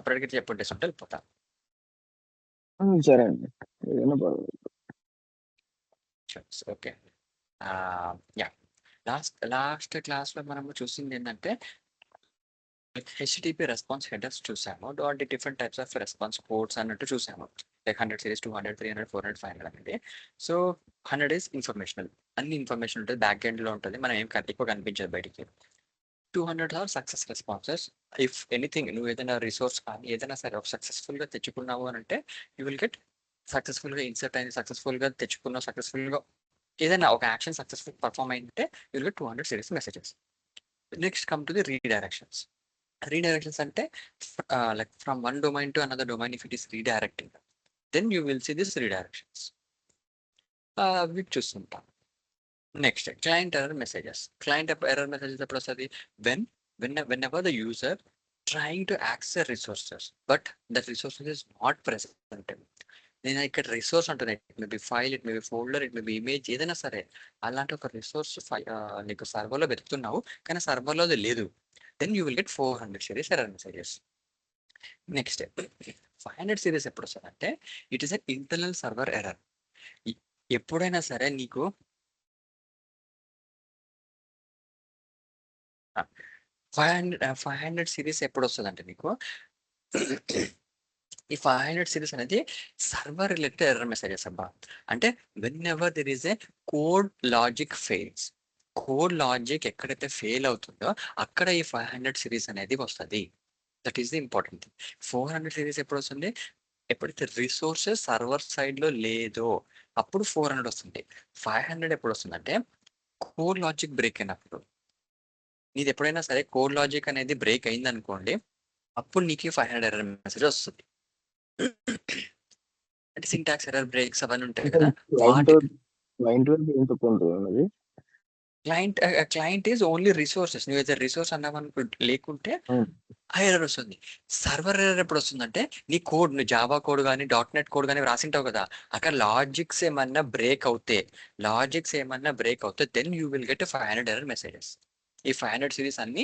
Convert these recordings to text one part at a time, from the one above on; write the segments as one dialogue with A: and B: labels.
A: అప్పటికి చెప్పొట్టేస్తుంటే వెళ్ళిపోతా.
B: సరే అండి. ఏదైనా పర్వాలేదు.
A: ఓకే. యాహ్! లాస్ట్ క్లాస్‌లో మనము చూసింది ఏంటంటే హెచ్‌టిటిపి రెస్పాన్స్ హెడర్స్ చూసాము. వాటి different types of response codes అన్నట్టు చూసాము. లైక్ 100 సిరీస్, 200, 300, 400, 500 అనేది. So 100 is informational. అన్ని ఇన్ఫర్మేషన్ ఉంటుంది. బ్యాక్ ఎండ్‌లో ఉంటుంది. మనం ఏం ఎక్కువ కనిపించదు బయటికి. 200 or success responses. If anything నువ్వు ఏదైనా రిసోర్స్ కానీ ఏదైనా సరే ఒక సక్సెస్‌ఫుల్‌గా తెచ్చుకున్నావు అనంటే యూ విల్ గెట్ సక్సెస్‌ఫుల్‌గా ఇన్సర్ట్ అయింది, సక్సెస్‌ఫుల్‌గా తెచ్చుకున్నావు, సక్సెస్‌ఫుల్‌గా ఏదైనా ఒక యాక్షన్ సక్సెస్‌ఫుల్ పర్ఫార్మ్ అయింటే you will get 200 series messages. Next come to the redirections. Redirections అంటే like from one domain to another domain, if it is redirecting, then you will see this redirections. అవి చూస్తుంటాం. Next client error messages. Client error messages ఎప్పుడు వస్తుంది? whenever the user trying to access resources but that resources is not present. నేను ఇక్కడ resource అంటున్నాను. It may be file, it may be folder, it may be image, ఏదైనా సరే అలాంటి ఒక resource నీకు సర్వర్లో వెతుకుతున్నావు కానీ సర్వర్లో అది లేదు. Then you will get 400 series error messages. Next 500 series ఎప్పుడు వస్తుందంటే it is a internal server error. ఎప్పుడైనా సరే నీకు 500 సిరీస్ ఎప్పుడు వస్తుందంటే నీకు ఈ 500 సిరీస్ అనేది సర్వర్ రిలేటెడ్ ఎర్రర్ మెసేజెస్ అబ్బా. అంటే when ever there is a code logic fails, code logic ఎక్కడైతే ఫెయిల్ అవుతుందో అక్కడ ఈ 500 సిరీస్ అనేది వస్తుంది. That is the important thing. 400 series ఎప్పుడు వస్తుంది? ఎప్పుడైతే రిసోర్సెస్ సర్వర్ సైడ్ లో లేదో అప్పుడు 400 వస్తుంది. 500 ఎప్పుడు వస్తుందంటే కోడ్ లాజిక్ బ్రేక్ అయినప్పుడు. నీది ఎప్పుడైనా సరే కోడ్ లాజిక్ అనేది బ్రేక్ అయింది అనుకోండి, అప్పుడు నీకు 500 ఎర్రర్ మెసేజ్ వస్తుంది. అంటే సింటాక్స్ ఎర్రర్ బ్రేక్స్ అవన్నీ ఉంటాయి
B: అంటే
A: కదా
B: క్లయింట్
A: వాటికి.
B: క్లయింట్ వరకు ఏం తక్కువ ఉంటుంది అది?
A: Client is only resources. నువ్వు ఏదైతే రిసోర్స్ అన్నావనుకో లేకుంటే ఆ ఎర్రర్ వస్తుంది. సర్వర్ ఎర్రర్ ఎప్పుడు వస్తుందంటే నీ కోడ్, నువ్వు జావా కోడ్ కానీ .NET కోడ్ కానీ రాసింటావు కదా, అక్కడ లాజిక్స్ ఏమన్నా బ్రేక్ అవుతే then you will get 500 error messages. ఈ 500 సిరీస్ అన్ని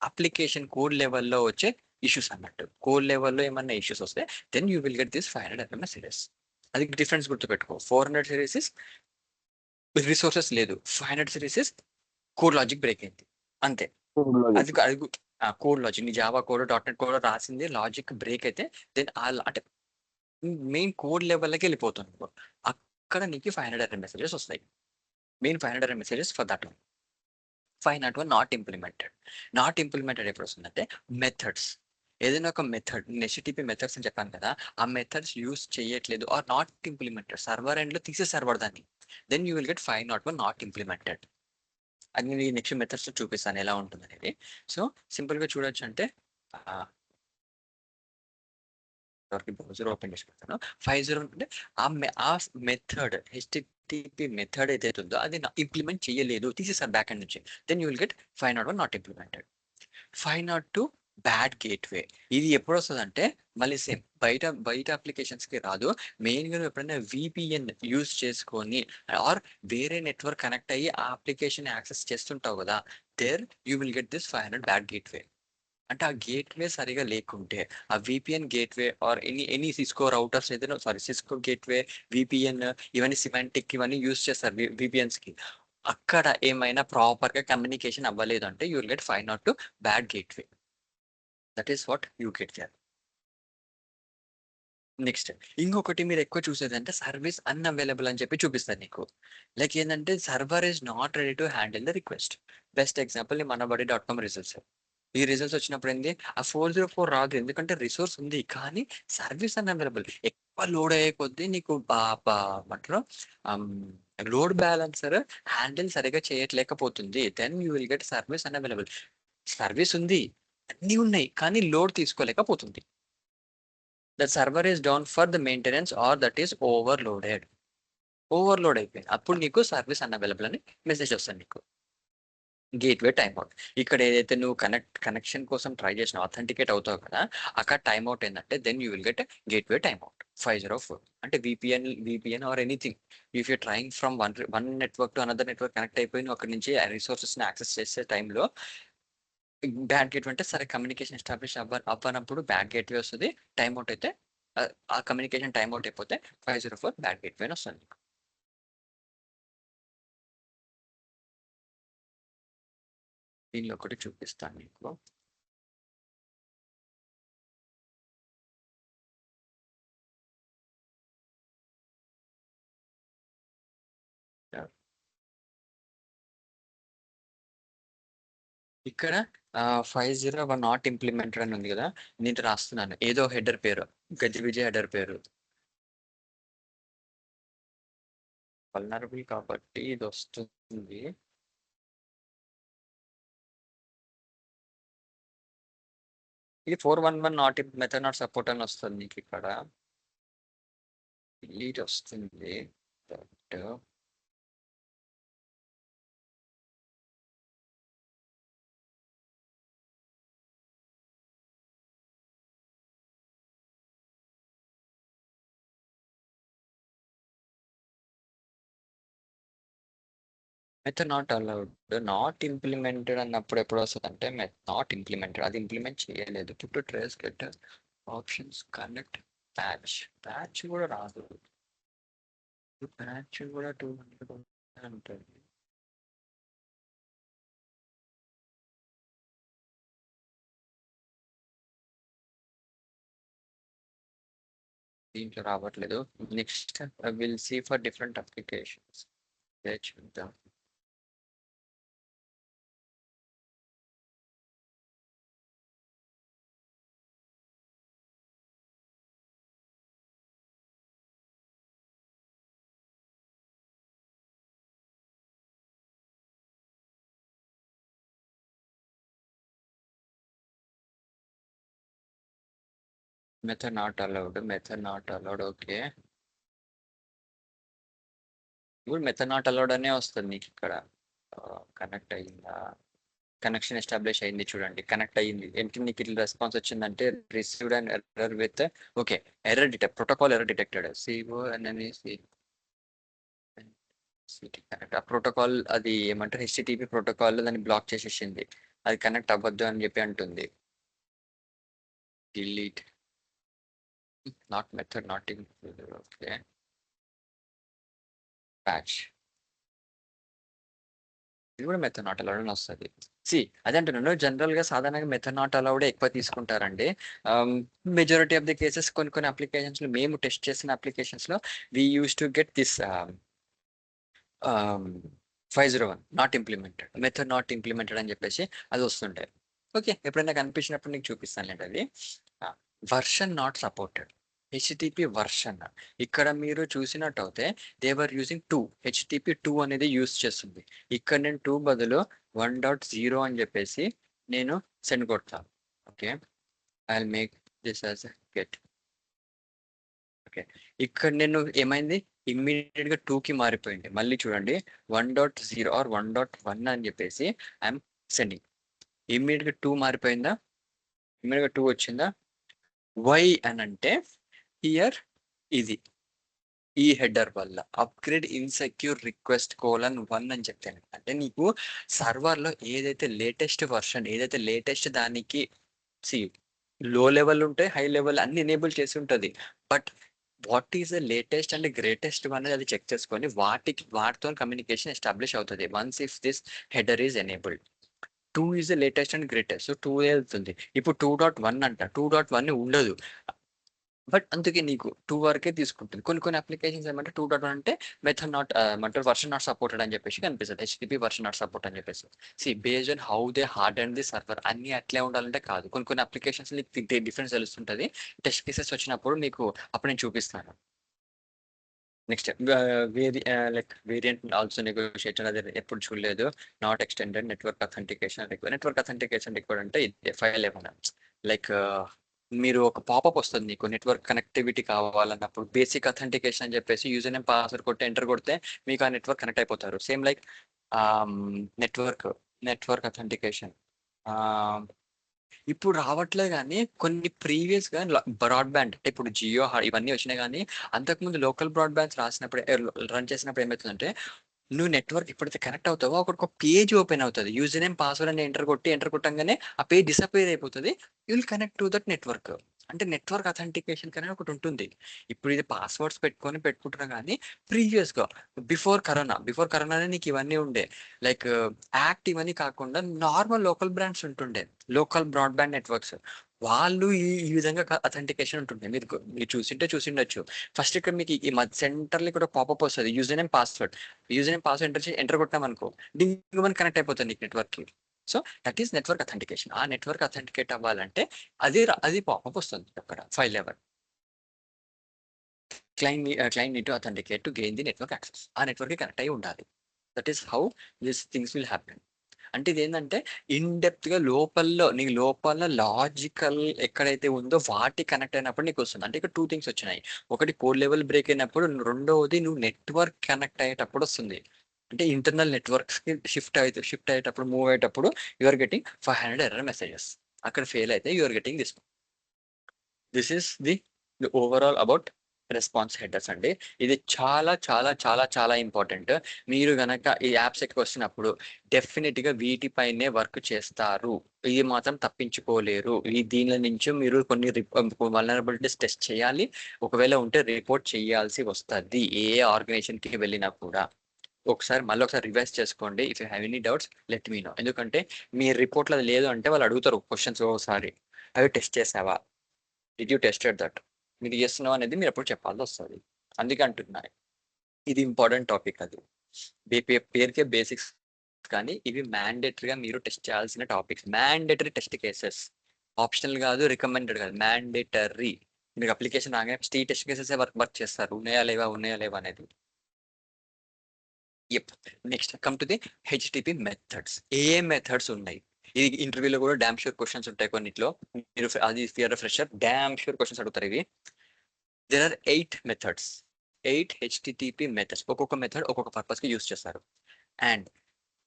A: అప్లికేషన్ కోడ్ లెవెల్లో వచ్చే ఇష్యూస్ అన్నట్టు. కోడ్ లెవెల్లో ఏమన్నా ఇష్యూస్ వస్తే then you will get this 500 error messages. అది డిఫరెన్స్ గుర్తుపెట్టుకో. 400 సిరీస్ రిసోర్సెస్ లేదు, 500 సిరీస్ కోడ్ లాజిక్ బ్రేక్ అయింది అంతే. అది అది కోడ్ లాజిక్, నీ జావా కోడ్ .NET కోడ్ రాసింది లాజిక్ బ్రేక్ అయితే దెన్ అంటే మెయిన్ కోడ్ లెవెల్కి వెళ్ళిపోతుంది. అక్కడ నీకు 500 ఎర్రర్ మెసేజెస్ వస్తాయి. Main 500 error messages for that one. 501 not implemented ఎప్పుడు వస్తుందంటే మెథడ్స్. ఏదైనా ఒక మెథడ్, హెచ్టిటిపి మెథడ్స్ అని చెప్పాను కదా, ఆ మెథడ్స్ యూస్ చేయట్లేదు or not implemented, server end లో తీసేసారు దాన్ని, then you will get 501 not implemented. అది నేను నెక్స్ట్ మెథడ్స్ చూపిస్తాను ఎలా ఉంటుంది అనేది. సో సింపుల్ గా చూడొచ్చు అంటే బ్రౌజర్ ఓపెన్ చేసి పెడతాను. 50 అంటే ఆ మెథడ్ హెచ్టిటిపి మెథడ్ ఏదైతే ఉందో అది ఇంప్లిమెంట్ చేయలేదు, తీసేసారు బ్యాక్ ఎండ్ నుంచి, then you will get 501 not implemented. 502 bad gateway. ఇది ఎప్పుడు వస్తుంది అంటే మళ్ళీ సేమ్ బయట అప్లికేషన్స్ కి రాదు. మెయిన్ గా ఎప్పుడైనా VPN యూజ్ చేసుకొని ఆర్ వేరే నెట్వర్క్ కనెక్ట్ అయ్యి ఆ అప్లికేషన్ యాక్సెస్ చేస్తుంటావు కదా, there you will get this 500 bad gateway. అంటే ఆ గేట్వే సరిగా లేకుంటే, ఆ VPN gateway or any Cisco routers ఏదైనా సిస్కో గేట్వే, VPN ఇవన్నీ సిమాంటిక్ ఇవన్నీ యూజ్ చేస్తారు VPNs కి. అక్కడ ఏమైనా ప్రాపర్ గా కమ్యూనికేషన్ అవ్వలేదు అంటే you will get 502 bad gateway. That is what you get there. Next ఇంకొకటి మీరు ఎక్కువ చూసేది అంటే సర్వీస్ అన్అవైలబుల్ అని చెప్పి చూపిస్తారు నీకు. లైక్ ఏంటంటే server is not ready to handle the request. Best example మనబడి.com రిజల్ట్స్. ఈ రిజల్ట్స్ వచ్చినప్పుడు ఏంది, ఆ 404 రాదు ఎందుకంటే రిసోర్స్ ఉంది కానీ సర్వీస్ అన్అవైలబుల్. ఎక్కువ లోడ్ అయ్యే కొద్దీ నీకు ఏమంటారు లోడ్ బ్యాలెన్సర్ హ్యాండిల్ సరిగా చేయట్లేకపోతుంది, then you will get service unavailable. Service ఉంది, అన్నీ ఉన్నాయి కానీ లోడ్ తీసుకోలేకపోతుంది. The server is down for the maintenance or that is overloaded. Overload అయిపోయింది, అప్పుడు నీకు సర్వీస్ అన్అవైలబుల్ అని మెసేజ్ వస్తుంది నీకు. Gateway timeout. ఇక్కడ ఏదైతే నువ్వు కనెక్షన్ కోసం ట్రై చేసిన అథెంటికేట్ అవుతావు కదా, అక్కడ టైమ్అవుట్ ఏంటంటే then you will get gateway timeout 504. అంటే VPN or anything, if you trying from one network to another network connect అయిపోయి నువ్వు అక్కడ నుంచి రిసోర్సెస్ ని యాక్సెస్ చేసే టైంలో బ్యాడ్ గేట్వే అంటే సరే కమ్యూనికేషన్ ఎస్టాబ్లిష్ అవ్వనప్పుడు బ్యాడ్ గేట్వే వస్తుంది. టైం అవుట్ అయితే ఆ కమ్యూనికేషన్ టైం అవుట్ అయిపోతే 504 బ్యాడ్ గేట్వే అని వస్తుంది. దీనిలో ఒకటి చూపిస్తాను మీకు. ఇక్కడ 501 నాట్ ఇంప్లిమెంటెడ్ అని ఉంది కదా, నేను రాస్తున్నాను ఏదో హెడర్ పేరు, గజిబిజి హెడర్ పేరు. వల్నరబుల్ కాబట్టి ఇది వస్తుంది. ఇది 411 నాట్ మెథడ్ నాట్ సపోర్ట్ అని వస్తుంది నీకు ఇక్కడ. ఇది వస్తుంది but method not allowed. Not implemented అన్నప్పుడు ఎప్పుడు వస్తుంది అంటే నాట్ ఇంప్లిమెంటెడ్, అది ఇంప్లిమెంట్ చేయలేదు. Put trace get options connect patch కూడా రాదు. ప్యాచ్ కూడా 200 ఉంటుంది. దీంట్లో రావట్లేదు. Next will see for different applications. చూద్దాం. Method not allowed okay. ఇప్పుడు మెథడ్ నాట్ అలౌడ్ అనే వస్తుంది నీకు ఇక్కడ. కనెక్ట్ అయ్యిందా, కనెక్షన్ ఎస్టాబ్లిష్ అయింది చూడండి, కనెక్ట్ అయ్యింది. ఏంటి నీకు ఇట్లా రెస్పాన్స్ వచ్చిందంటే received and error with okay error detect, protocol error detected సిఓ అనేసి కనెక్ట్. ఆ ప్రోటోకాల్ అది ఏమంటారు హెచ్టిటిపి ప్రోటోకాల్ దాన్ని బ్లాక్ చేసేసింది, అది కనెక్ట్ అవ్వద్దు అని చెప్పి అంటుంది. Delete not method not included okay. Patch ఇది కూడా మెథడ్ నాట్ అలౌడ్ అని వస్తుంది. అదే అంటున్నాను, జనరల్ గా సాధారణంగా మెథడ్ నాట్ అలౌడ్ ఎక్కువ తీసుకుంటారండి. మెజారిటీ ఆఫ్ ది కేసెస్ కొన్ని అప్లికేషన్స్ లో, మేము టెస్ట్ చేసిన అప్లికేషన్స్ లో we use to get this 501 not implemented, method not implemented అని చెప్పేసి అది వస్తుంటాయి. ఓకే, ఎప్పుడైనా కనిపించినప్పుడు నీకు చూపిస్తానులేండి అది. Version not supported, HTTP version. ఇక్కడ మీరు చూసినట్టు అయితే దేవర్ యూజింగ్ 2, హెచ్టిటిపి 2 అనేది యూస్ చేస్తుంది. ఇక్కడ నేను 2 బదులు 1.0 అని చెప్పేసి నేను సెండ్ కొడతాను. Okay, I make this as get. Okay, ఇక్కడ నేను ఏమైంది ఇమ్మీడియట్ గా 2కి మారిపోయింది. మళ్ళీ చూడండి 1.0 ఆర్ 1.1 అని చెప్పేసి ఐఎమ్ సెండింగ్. ఇమ్మీడియట్ గా 2 మారిపోయిందా, ఇమ్మీడియట్ గా 2 వచ్చిందా. వై అని అంటే హియర్ ఇది ఈ హెడర్ వల్ల అప్గ్రేడ్ ఇన్సెక్యూర్ రిక్వెస్ట్ :1 అని చెప్తాను. అంటే నీకు సర్వర్ లో ఏదైతే లేటెస్ట్ వర్షన్, ఏదైతే లేటెస్ట్ దానికి లో లెవెల్ ఉంటే హై లెవెల్ అన్ని ఎనేబుల్ చేసి ఉంటుంది. But what is the latest and greatest అనేది అది చెక్ చేసుకొని వాటితో కమ్యూనికేషన్ ఎస్టాబ్లిష్ అవుతుంది. Once if this header is enabled. 2 is the latest and greatest, so 2 వెళ్తుంది. ఇప్పుడు 2.1 అంట, 2.1 ఉండదు. బట్ అందుకే నీకు 2 వరకే తీసుకుంటుంది. కొన్ని అప్లికేషన్స్ ఏమంటే 2.1 అంటే మెథడ్ నాట్ అంటే వర్షన్ నాట్ సపోర్టెడ్ అని చెప్పేసి కనిపిస్తుంది, హెచ్టిటిపి వర్షన్ నాట్ సపోర్ట్ అని చెప్పేసి. Based on how they hard and the server అన్ని అట్లే ఉండాలంటే కాదు. కొన్ని అప్లికేషన్స్ నీకు డిఫరెన్స్ తెలుస్తుంటుంది. టెస్ట్ కేసెస్ వచ్చినప్పుడు నీకు అప్పుడు నేను చూపిస్తాను. నెక్స్ట్ వేరియంట్ ఆల్సో నెగోషియేషన్, అది ఎప్పుడు చూడలేదు. Not extended network authentication required. Network authentication required అంటే ఇది 511. లైక్ మీరు ఒక పాపప్ వస్తుంది నీకు నెట్వర్క్ కనెక్టివిటీ కావాలన్నప్పుడు, బేసిక్ అథెంటికేషన్ అని చెప్పేసి యూజర్ నేమ్ పాస్వర్డ్ కొట్టి ఎంటర్ కొడితే మీకు ఆ నెట్వర్క్ కనెక్ట్ అయిపోతారు. సేమ్ లైక్ నెట్వర్క్ అథెంటికేషన్ ఇప్పుడు రావట్లేదు, కానీ కొన్ని ప్రీవియస్ గా బ్రాడ్బ్యాండ్ అంటే ఇప్పుడు జియో ఇవన్నీ వచ్చినాయి. కానీ అంతకుముందు లోకల్ బ్రాడ్బ్యాండ్స్ రాసినప్పుడు రన్ చేసినప్పుడు ఏమవుతుందంటే నువ్వు నెట్వర్క్ ఎప్పుడైతే కనెక్ట్ అవుతావో అక్కడ ఒక పేజ్ ఓపెన్ అవుతుంది. యూజర్ నేమ్ పాస్వర్డ్ అని ఎంటర్ కొట్టంగానే ఆ పేజ్ డిసపేర్ అయిపోతుంది. You will connect to that network. అంటే నెట్వర్క్ అథెంటికేషన్ అనేది ఒకటి ఉంటుంది. ఇప్పుడు ఇది పాస్వర్డ్స్ పెట్టుకుంటున్నా కానీ ప్రీవియస్గా బిఫోర్ కరోనానే నీకు ఇవన్నీ ఉండే. లైక్ యాక్ట్ ఇవన్నీ కాకుండా నార్మల్ లోకల్ బ్రాండ్స్ ఉంటుండే, లోకల్ బ్రాడ్బ్యాండ్ నెట్వర్క్స్. వాళ్ళు ఈ విధంగా అథెంటికేషన్ ఉంటుండే. మీరు చూసిండొచ్చు. ఫస్ట్ ఇక్కడ మీకు ఈ సెంటర్లో ఇక్కడ పాపప్ వస్తుంది, యూజర్ నేమ్ పాస్వర్డ్. ఎంటర్ కొట్టాం అనుకో, డింగ్ మన కనెక్ట్ అయిపోతుంది నీకు నెట్వర్క్ కి. So that is network authentication. ఆ నెట్వర్క్ అథెంటికేట్ అవ్వాలంటే అది పాపప్ వస్తుంది అక్కడ 511. Client need to authenticate to gain the network access. ఆ నెట్వర్క్ కి కనెక్ట్ అయి ఉండాలి. That is how this things will happen. అంటే ఇది ఏంటంటే ఇన్ డెప్త్ గా నీ లోపల లాజికల్ ఎక్కడైతే ఉందో వాటి కనెక్ట్ అయినప్పుడు నీకు వస్తుంది. అంటే ఇక్కడ 2 థింగ్స్ వచ్చినాయి. ఒకటి కోడ్ లెవెల్ బ్రేక్ అయినప్పుడు, రెండవది నువ్వు నెట్వర్క్ కనెక్ట్ అయ్యేటప్పుడు వస్తుంది. అంటే ఇంటర్నల్ నెట్వర్క్స్ కి షిఫ్ట్ అయ్యేటప్పుడు మూవ్ అయ్యేటప్పుడు యూఆర్ గెటింగ్ 500 ఎర్రర్ మెసేజెస్. అక్కడ ఫెయిల్ అయితే you're getting this is the overall about response headers అండి. ఇది చాలా చాలా చాలా చాలా ఇంపార్టెంట్. మీరు గనక ఈ యాప్స్ ఎక్కువ వచ్చినప్పుడు డెఫినెట్ గా వీటిపైనే వర్క్ చేస్తారు. ఇది మాత్రం తప్పించుకోలేరు. దీనిలో నుంచి మీరు కొన్ని వల్నరబిలిటీస్ టెస్ట్ చేయాలి. ఒకవేళ ఉంటే రిపోర్ట్ చేయాల్సి వస్తుంది ఏ ఆర్గనైజేషన్ కి వెళ్ళినా కూడా. మళ్ళీ ఒకసారి రివైజ్ చేసుకోండి. If you have any doubts let me know. ఎందుకంటే మీ రిపోర్ట్లో అది లేదు అంటే వాళ్ళు అడుగుతారు క్వశ్చన్స్ ఒకసారి, అవి టెస్ట్ చేసావా, డిడ్ యూ టెస్టెడ్ దట్, మీరు చేస్తున్నావు అనేది మీరు ఎప్పుడు చెప్పాల్సి వస్తుంది. అందుకే అంటున్నా ఇది ఇంపార్టెంట్ టాపిక్. అది పేరుకే బేసిక్స్, కానీ ఇవి మ్యాండేటరీగా మీరు టెస్ట్ చేయాల్సిన topics. Mandatory test cases, optional కాదు, రికమెండెడ్ కాదు, మ్యాండేటరీ. మీకు అప్లికేషన్ రాగానే టెస్ట్ కేసెస్ వర్క్ చేస్తారు, ఉన్నాయా లేవా అనేది. Next come to the HTTP methods. A methods ఉన్నాయి? ఇది ఇంటర్వ్యూలో కూడా డామ్ షూర్ క్వశ్చన్స్ ఉంటాయి కొన్నిట్లో. మీరు అది ఫ్రెషర్ డామ్ షూర్ క్వశ్చన్స్ అడుగుతారు ఇవి. There are 8 methods, 8 HTTP methods. ఒక్కొక్క మెథడ్ ఒక్కొక్క పర్పస్ కి యూస్ చేస్తారు. And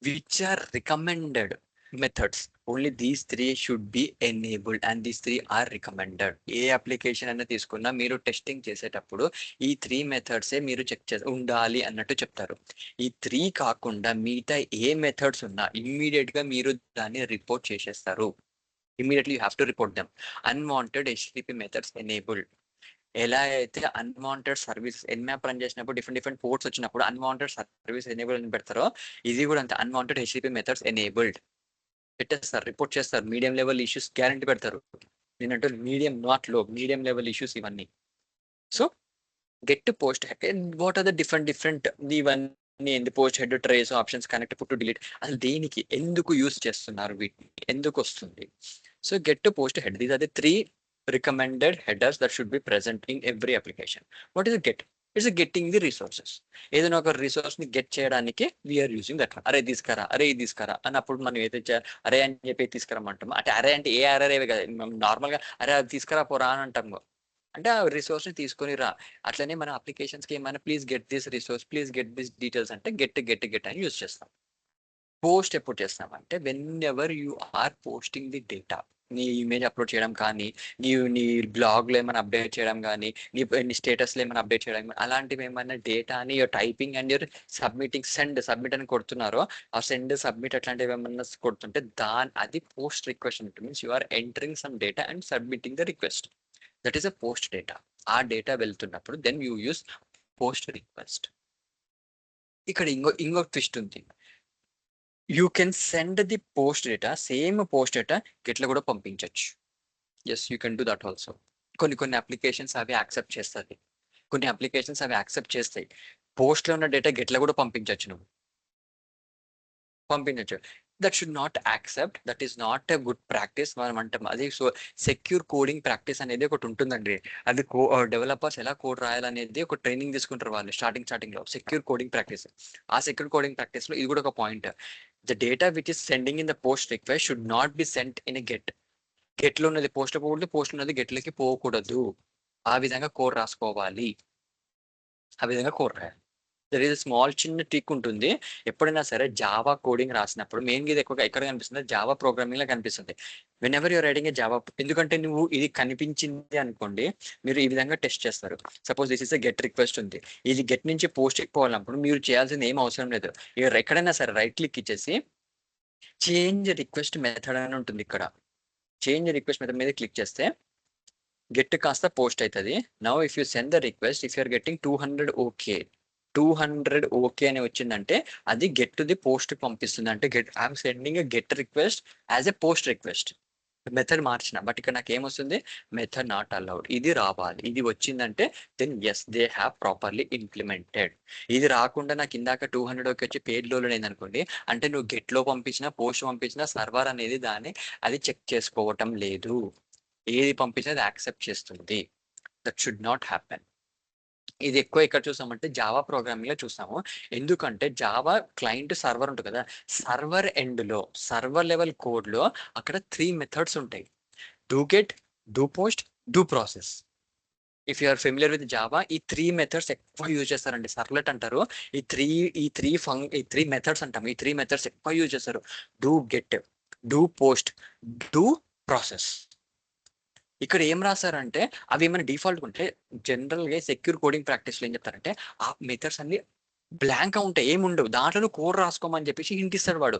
A: which are recommended methods, only these 3 should be enabled and these 3 are recommended. A application అయినా తీసుకున్నా మీరు టెస్టింగ్ చేసేటప్పుడు ఈ 3 మెథడ్సే మీరు చెక్ చేసి ఉండాలి అన్నట్టు చెప్తారు. ఈ 3 కాకుండా మిగతా ఏ మెథడ్స్ ఉన్నా ఇమ్మీడియట్ గా మీరు దాన్ని రిపోర్ట్ చేసేస్తారు. Immediately you have to report them. Unwanted HTTP methods enabled. ఎలా అయితే అన్వాంటెడ్ సర్వీస్ ఎన్మ్యాప్ రన్ చేసినప్పుడు డిఫరెంట్ పోర్ట్స్ వచ్చినప్పుడు అన్వాంటెడ్ సర్వీస్ ఎనేబుల్ అని పెడతారో, ఇది కూడా అంతే. అన్వాంటెడ్ హెచ్టిపి మెథడ్స్ ఎనేబుల్డ్ పెట్టేస్తారు, రిపోర్ట్ చేస్తారు. మీడియం లెవెల్ ఇష్యూస్ గ్యారంటీ పెడతారు. నేనంటూ medium not low, medium level issues ఇవన్నీ. So get post what are the different ఇవన్నీ ఎందు post head trace options connect put delete, అసలు దేనికి ఎందుకు యూస్ చేస్తున్నారు, వీటిని ఎందుకు వస్తుంది? So get post head, these are the 3 recommended headers that should be present in every application. What is a get? It's a getting the resources. ఏదైనా ఒక resource ని గెట్ చేయడానికి వీఆర్ యూజింగ్ దట్. అరే తీసుకురా, అరే ఇది తీసుకురా అన్నప్పుడు మనం ఏదైతే అరే అని చెప్పి తీసుకురమ్మంటాము. అంటే అరే అంటే ఏ అరేవే కదా, నార్మల్ గా అరే అది తీసుకురా పోరా అని అంటాము. అంటే ఆ రిసోర్స్ ని తీసుకొని రా. అట్లనే మన అప్లికేషన్స్ కి ఏమైనా please get this resource, please get this details అంటే గెట్ అని యూజ్ చేస్తాం. పోస్ట్ ఎప్పుడు చేస్తామంటే whenever you are posting the data. నీ ఇమేజ్ అప్లోడ్ చేయడం కానీ, నీ బ్లాగ్లో ఏమైనా అప్డేట్ చేయడం కానీ, నీ స్టేటస్లో ఏమైనా అప్డేట్ చేయడం కానీ, అలాంటివి ఏమైనా డేటాని typing and you're submitting send అని కొడుతున్నారో, ఆ సెండ్ సబ్మిట్ అట్లాంటివి ఏమన్నా కొడుతుంటే అది పోస్ట్ రిక్వెస్ట్ ఉంటుంది. Means you are entering some data and submitting the request. That is a post data. ఆ డేటా వెళ్తున్నప్పుడు then you use post request. ఇక్కడ ఇంకో ట్విస్ట్ ఉంది. You can send the post data, same post data గిట్ల కూడా పంపించవచ్చు. Yes, you can do that also. కొన్ని applications అవి యాక్సెప్ట్ చేస్తుంది, కొన్ని అప్లికేషన్స్ అవి యాక్సెప్ట్ చేస్తాయి. పోస్ట్లో ఉన్న డేటా గిట్ల కూడా పంపించవచ్చు. That should not accept, that is not a good practice మనం అంటాం. అది సో సెక్యూర్ కోడింగ్ ప్రాక్టీస్ అనేది ఒకటి ఉంటుందండి. అది డెవలపర్స్ ఎలా కోడ్ రాయాలనేది ఒక ట్రైనింగ్ తీసుకుంటారు వాళ్ళు స్టార్టింగ్ లో, సెక్యూర్ కోడింగ్ ప్రాక్టీస్. ఆ సెక్యూర్ కోడింగ్ ప్రాక్టీస్ లో ఇది కూడా ఒక point. The data which is sending in the post request should not be sent in a get లో ఉన్నది పోస్ట్ పోకూడదు, పోస్ట్ ఉన్నది గెట్లకి పోకూడదు. ఆ విధంగా కోడ్ రాసుకోవాలి, ఆ విధంగా కోడ్ రాయాలి. దర్ ఈస్ స్మాల్ చిన్న ట్రిక్ ఉంటుంది. ఎప్పుడైనా సరే జావా కోడింగ్ రాసినప్పుడు మెయిన్‌గా ఇది ఎక్కువగా ఎక్కడ కనిపిస్తుంది? జావా ప్రోగ్రామింగ్‌లో కనిపిస్తుంది. Whenever you are writing a Java, ఎందుకంటే నువ్వు ఇది కనిపించింది అనుకోండి, మీరు ఈ విధంగా టెస్ట్ చేస్తారు. Suppose this is a get request ఉంది. ఇది గెట్ నుంచి పోస్ట్‌కి పోవాలన్నప్పుడు మీరు చేయాల్సింది ఏం అవసరం లేదు. ఎక్కడైనా సరే రైట్ క్లిక్ ఇచ్చేసి చేంజ్ రిక్వెస్ట్ మెథడ్ అని ఉంటుంది ఇక్కడ. చేంజ్ రిక్వెస్ట్ మెథడ్ మీద క్లిక్ చేస్తే గెట్ కాస్త పోస్ట్ అవుతుంది. Now if you send the request, if you're getting 200 okay, 200 okay అని వచ్చిందంటే అది గెట్ టు ది పోస్ట్ పంపిస్తుంది. అంటే I'm sending get request as a post request. Method మార్చిన, బట్ ఇక్కడ నాకు ఏమొస్తుంది? Method not allowed. ఇది రావాలి. ఇది వచ్చిందంటే then yes they have properly implemented. ఇది రాకుండా నాకు ఇందాక 200 ఓకే వచ్చి పేడ్ లోడ్ అయింది అనుకోండి, అంటే నువ్వు గెట్ లో పంపించినా పోస్ట్ పంపించినా సర్వర్ అనేది దాన్ని అది చెక్ చేసుకోవటం లేదు. ఏది పంపించినా అది యాక్సెప్ట్ చేస్తుంది. That should not happen. ఇది ఎక్కువ ఎక్కడ చూసామంటే జావా ప్రోగ్రామింగ్ లో చూసాము. ఎందుకంటే జావా క్లయింట్ సర్వర్ ఉంటుంది కదా, సర్వర్ ఎండ్ లో సర్వర్ లెవెల్ కోడ్ లో అక్కడ 3 మెథడ్స్ ఉంటాయి. Do get, do post, do process. If you are familiar with Java, ఈ 3 మెథడ్స్ ఎక్కువ యూజ్ చేస్తారండి. సర్వ్లెట్ అంటారు. ఈ త్రీ మెథడ్స్ అంటాం. ఈ 3 మెథడ్స్ ఎక్కువ యూజ్ చేస్తారు. Do get, do post, do process. ఇక్కడ ఏం రాశారంటే అవి ఏమైనా డిఫాల్ట్ ఉంటే జనరల్ గా సెక్యూర్ కోడింగ్ ప్రాక్టీస్ లో ఏం చెప్తారంటే ఆ మెథడ్స్ అన్ని బ్లాంక్ గా ఉంటాయి, ఏముండవు, దాంట్లో కోడ్ రాసుకోమని చెప్పేసి హింట్ ఇస్తాడు వాడు.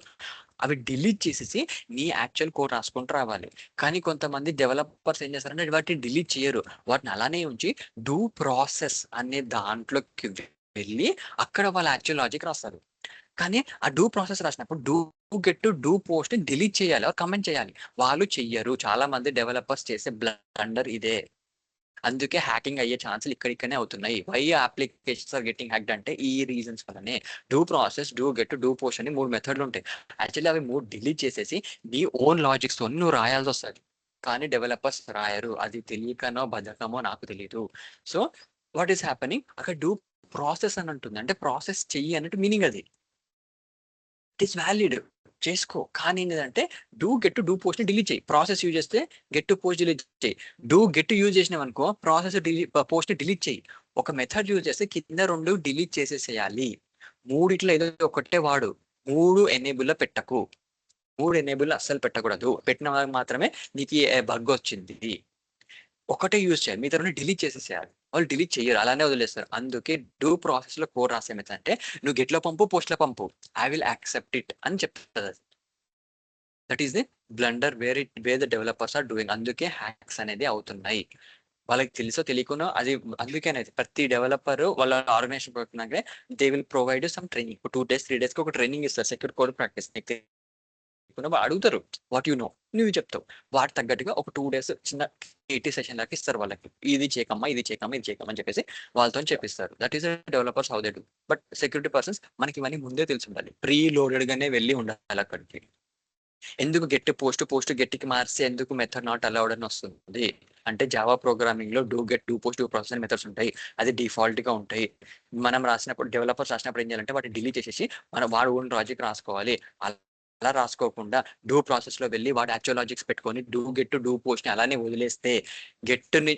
A: అవి డిలీట్ చేసేసి నీ యాక్చువల్ కోడ్ రాసుకుంటూ రావాలి. కానీ కొంతమంది డెవలపర్స్ ఏం చేస్తారంటే వాటిని డిలీట్ చేయరు, వాటిని అలానే ఉంచి డూ ప్రాసెస్ అనే దాంట్లోకి వెళ్ళి అక్కడ వాళ్ళ యాక్చువల్ లాజిక్ రాస్తారు. కానీ ఆ డూ ప్రాసెస్ రాసినప్పుడు do get to do post delete చేయాలి, కమెంట్ చేయాలి. వాళ్ళు చెయ్యరు. చాలా మంది డెవలపర్స్ చేసే బ్లండర్ ఇదే. అందుకే హ్యాకింగ్ అయ్యే ఛాన్సులు ఇక్కడిక్కడనే అవుతున్నాయి. Why applications are getting hacked అంటే ఈ రీజన్స్ వల్లనే. Do process, do get, do post అని 3 మెథడ్లు ఉంటాయి. యాక్చువల్లీ అవి 3 డిలీట్ చేసేసి నీ ఓన్ లాజిక్స్ తో నువ్వు రాయాల్సి వస్తుంది. కానీ డెవలపర్స్ రాయరు. అది తెలియకనో బద్ధకమో నాకు తెలియదు. సో వాట్ ఈస్ హ్యాపెనింగ్, అక్కడ డూ ప్రాసెస్ అని ఉంటుంది. అంటే ప్రాసెస్ చెయ్యి అన్నట్టు మీనింగ్ అది. ఇట్ ఈస్ వ్యాలిడ్, చేసుకో. కానీ ఏంటంటే do get to do post ని డిలీట్ చేయి. ప్రాసెస్ యూజ్ చేస్తే గెట్ టు పోస్ట్ డిలీట్ చేయి. డూ గెట్ యూజ్ చేసినావు అనుకో ప్రాసెస్ పోస్ట్ డిలీట్ చేయి. ఒక మెథడ్ యూజ్ చేస్తే కింద 2 డిలీట్ చేసేసేయాలి. మూడిట్లో ఏదో ఒకటే వాడు. 3 ఎనేబుల్ లో పెట్టకు. 3 ఎనేబుల్ అస్సలు పెట్టకూడదు. పెట్టిన వాళ్ళకి మాత్రమే నీకు బగ్ వచ్చింది. ఒకటే యూజ్ చేయాలి, మిగతా డిలీట్ చేసేసేయాలి. వాళ్ళు డిలీట్ చేయరు, అలానే వదిలేస్తారు. అందుకే డూ ప్రాసెస్ లో కోడ్ రాసే మెథడ్ అంటే నువ్వు గెట్ లో పంపు, పోస్ట్ లో పంపు, ఐ విల్ యాక్సెప్ట్ ఇట్ అని చెప్తుంది. That is the blunder where the developers are doing. అందుకే హ్యాక్స్ అనేది అవుతున్నాయి. వాళ్ళకి తెలుసో తెలియకునో అది. అందుకేనైతే ప్రతి డెవలపర్ వాళ్ళ ఆర్గనైజేషన్ పెడుతున్నాక they will provide some training. 2 days 3 days కి ఒక ట్రైనింగ్ ఇస్తారు సెక్యూర్ కోడ్ ప్రాక్టీస్. అడుగుతారు వాట్ యు నో, నువ్వు చెప్తావు. వాటి తగ్గట్టుగా ఒక 2 days చిన్న 80 సెషన్ లాగా ఇస్తారు వాళ్ళకి. ఇది చేయకమ్మా, ఇది చేయకమ్మా, ఇది చేయకమ్మా అని చెప్పేసి వాళ్ళతో చెప్పిస్తారు. That is developers how they do. But security persons మనకి ఇవన్నీ ముందే తెలిసి ఉండాలి. ప్రీ లోడెడ్ గానే వెళ్ళి ఉండాలి అక్కడికి. ఎందుకు గెట్ పోస్ట్ గెట్కి మార్చి ఎందుకు మెథడ్ నాట్ అలౌడ్ అని వస్తుంది అంటే జావా ప్రోగ్రామింగ్ లో do get, do post, do process అనే మెథడ్స్ ఉంటాయి. అది డిఫాల్ట్ గా ఉంటాయి. మనం రాసినప్పుడు డెవలపర్స్ రాసినప్పుడు ఏం చేయాలంటే వాటిని డిలీట్ చేసేసి వాడు ఓన్ లాజిక్ రాసుకోవాలి. అలా రాసుకోకుండా డూ ప్రాసెస్ లో వెళ్ళి వాడు యాక్చువల్ లాజిక్స్ పెట్టుకొని డూ గెట్, డూ పోస్ట్ ని అలానే వదిలేస్తే గెట్ ని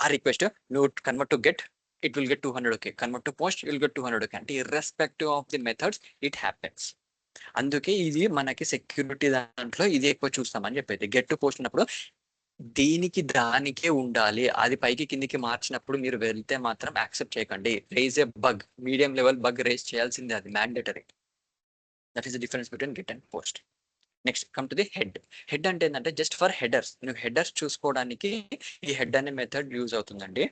A: ఆ రిక్వెస్ట్ నువ్వు convert to get, it will get 200 okay, convert to post will get 200 okay. అంటే irrespective of the methods it happens. అందుకే ఇది మనకి సెక్యూరిటీ దాంట్లో ఇది ఎక్కువ చూస్తామని చెప్పేది. గెట్ టు పోస్ట్ ఉన్నప్పుడు దీనికి దానికే ఉండాలి. అది పైకి కిందికి మార్చినప్పుడు మీరు వెళ్తే మాత్రం యాక్సెప్ట్ చేయకండి. Raise a bug, medium level bug raise చేయాల్సిందే, అది mandatory. That is the difference between get and post. Next come to the head. Head అంటే ఏంటంటే జస్ట్ ఫర్ హెడర్స్. నువ్వు హెడర్స్ చూసుకోవడానికి ఈ హెడ్ అనే మెథడ్ యూజ్ అవుతుందండి.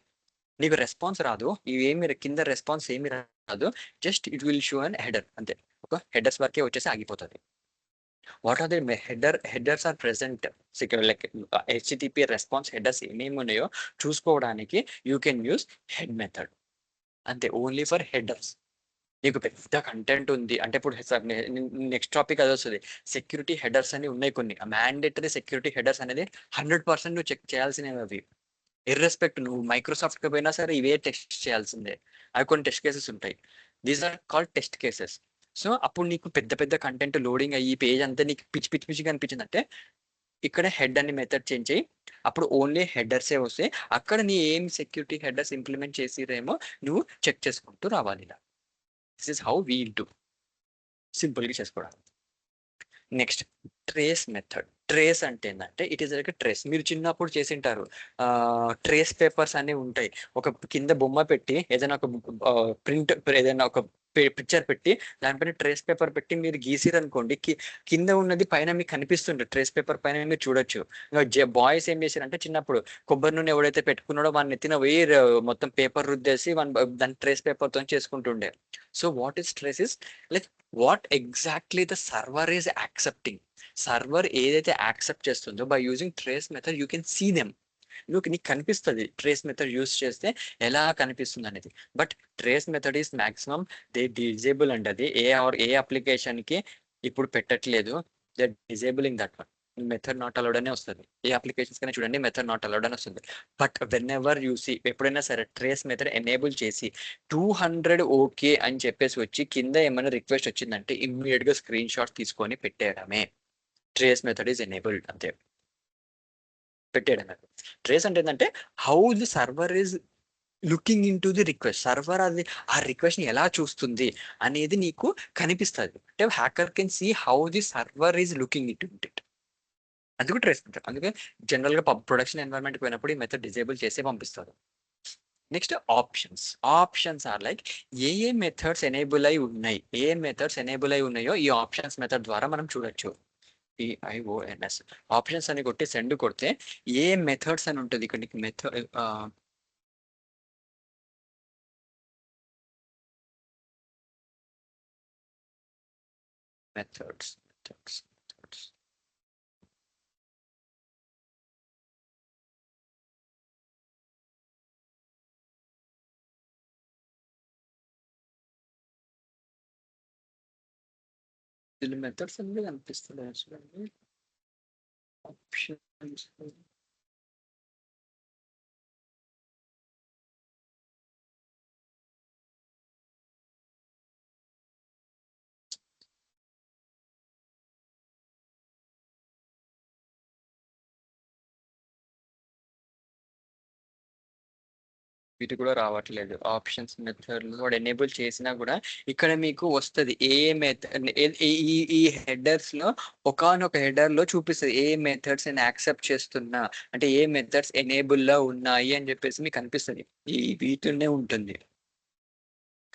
A: నీకు రెస్పాన్స్ రాదు, ఇవేమి కింద రెస్పాన్స్ ఏమి రాదు, just it will show an header అంతే. ఒక హెడర్స్ వరకే వచ్చేసి ఆగిపోతుంది. What are the headers are present like HTTP response headers ఏమేమి ఉన్నాయో చూసుకోవడానికి you can use head method అంతే, ఓన్లీ ఫర్ హెడర్స్. నీకు పెద్ద కంటెంట్ ఉంది అంటే ఇప్పుడు నెక్స్ట్ టాపిక్ అది వస్తుంది. సెక్యూరిటీ హెడర్స్ అని ఉన్నాయి కొన్ని. మ్యాండేటరీ సెక్యూరిటీ హెడర్స్ అనేది 100% నువ్వు చెక్ చేయాల్సినవి అవి. ఇర్రెస్పెక్ట్ నువ్వు మైక్రోసాఫ్ట్ కి పోయినా సరే ఇవే టెస్ట్ చేయాల్సిందే. అవి కొన్ని టెస్ట్ కేసెస్ ఉంటాయి. These are called test cases. So అప్పుడు నీకు పెద్ద పెద్ద కంటెంట్ లోడింగ్ అయ్యి పేజ్ అంతా నీకు పిచ్చిగా అనిపించిందంటే ఇక్కడ హెడ్ అని మెథడ్ చేంజ్ చేయి. అప్పుడు ఓన్లీ హెడర్సే వస్తాయి. అక్కడ నీ ఏం సెక్యూరిటీ హెడర్స్ ఇంప్లిమెంట్ చేసిరేమో నువ్వు చెక్ చేసుకుంటూ రావాలి ఇలా. This is how we do సింపుల్గా చేసుకోవడం. Next trace method. ట్రేస్ అంటే ఏంటంటే ఇట్ ఈస్ లైక్ ట్రేస్. మీరు చిన్నప్పుడు చేసింటారు ట్రేస్ పేపర్స్ అనేవి ఉంటాయి. ఒక కింద బొమ్మ పెట్టి ఏదైనా ఒక ప్రింట్ ఏదైనా ఒక పిక్చర్ పెట్టి దానిపైన ట్రేస్ పేపర్ పెట్టి మీరు గీసిరు అనుకోండి, కింద ఉన్నది పైన మీకు కనిపిస్తుంటుంది. ట్రేస్ పేపర్ పైన మీరు చూడొచ్చు. బాయ్స్ ఏం చేశారంటే చిన్నప్పుడు కొబ్బరి నూనె ఎవడైతే పెట్టుకున్నాడో వాడిని ఎత్తిన పోయి మొత్తం పేపర్ రుద్దేసి దాని ట్రేస్ పేపర్ తో చేసుకుంటుండే. So what is trace is like what exactly the server is accepting. Server ఏదైతే యాక్సెప్ట్ చేస్తుందో by using trace method you can see them. నీకు కనిపిస్తుంది ట్రేస్ మెథడ్ యూస్ చేస్తే ఎలా కనిపిస్తుంది అనేది. But trace method is maximum they disable అండి. అది ఏ అప్లికేషన్ కి ఇప్పుడు పెట్టట్లేదు. They disabling that one. Method not allowed అనే వస్తుంది. ఏ అప్లికేషన్స్ కైనా చూడండి మెథడ్ నాట్ అలౌడ్ అని వస్తుంది. బట్ వెన్ ఎవర్ యూసీ ఎప్పుడైనా సరే ట్రేస్ మెథడ్ ఎనేబుల్ చేసి 200 ఓకే అని చెప్పేసి వచ్చి కింద ఏమైనా రిక్వెస్ట్ వచ్చిందంటే ఇమ్మీడియట్ గా స్క్రీన్ షాట్ తీసుకొని పెట్టేయడమే. ట్రేస్ మెథడ్ ఈస్ ఎనేబుల్డ్ అంతే. పెట్టేయడమే. ట్రేస్ అంటే ఏంటంటే how the server is looking in to the request. Server అది ఆ రిక్వెస్ట్ ని ఎలా చూస్తుంది అనేది నీకు కనిపిస్తుంది. అంటే hacker can see how the server is looking it it. అందుకు ట్రేస్ మెథడ్. అందుకే జనరల్ గా ప్రొడక్షన్ ఎన్వైరన్మెంట్ పోయినప్పుడు ఈ మెథడ్ డిజేబుల్ చేసి పంపిస్తారు. Next options. Options are like a methods enable అయి ఉన్నాయి, ఉన్నాయో ఈ ఆప్షన్స్ మెథడ్ ద్వారా మనం చూడొచ్చు. PIONS ఆప్షన్స్ అని కొట్టి సెండ్ కొడితే ఏ మెథడ్స్ అని ఉంటుంది ఇక్కడ నీకు మెథడ్ మెథడ్స్ దీని మెథడ్స్ అనేది కనిపిస్తుంది చూడండి. ఆప్షన్స్ వీటి కూడా రావట్లేదు. ఆప్షన్స్ మెథడ్ వాడు ఎనేబుల్ చేసినా కూడా ఇక్కడ మీకు వస్తుంది ఏ మెథడ్. ఈ హెడర్స్ లో ఒకనొక హెడర్ లో చూపిస్తుంది ఏ మెథడ్స్ నేను యాక్సెప్ట్ చేస్తున్నా, అంటే ఏ మెథడ్స్ ఎనేబుల్ లో ఉన్నాయి అని చెప్పేసి మీకు కనిపిస్తుంది. ఈ వీటినే ఉంటుంది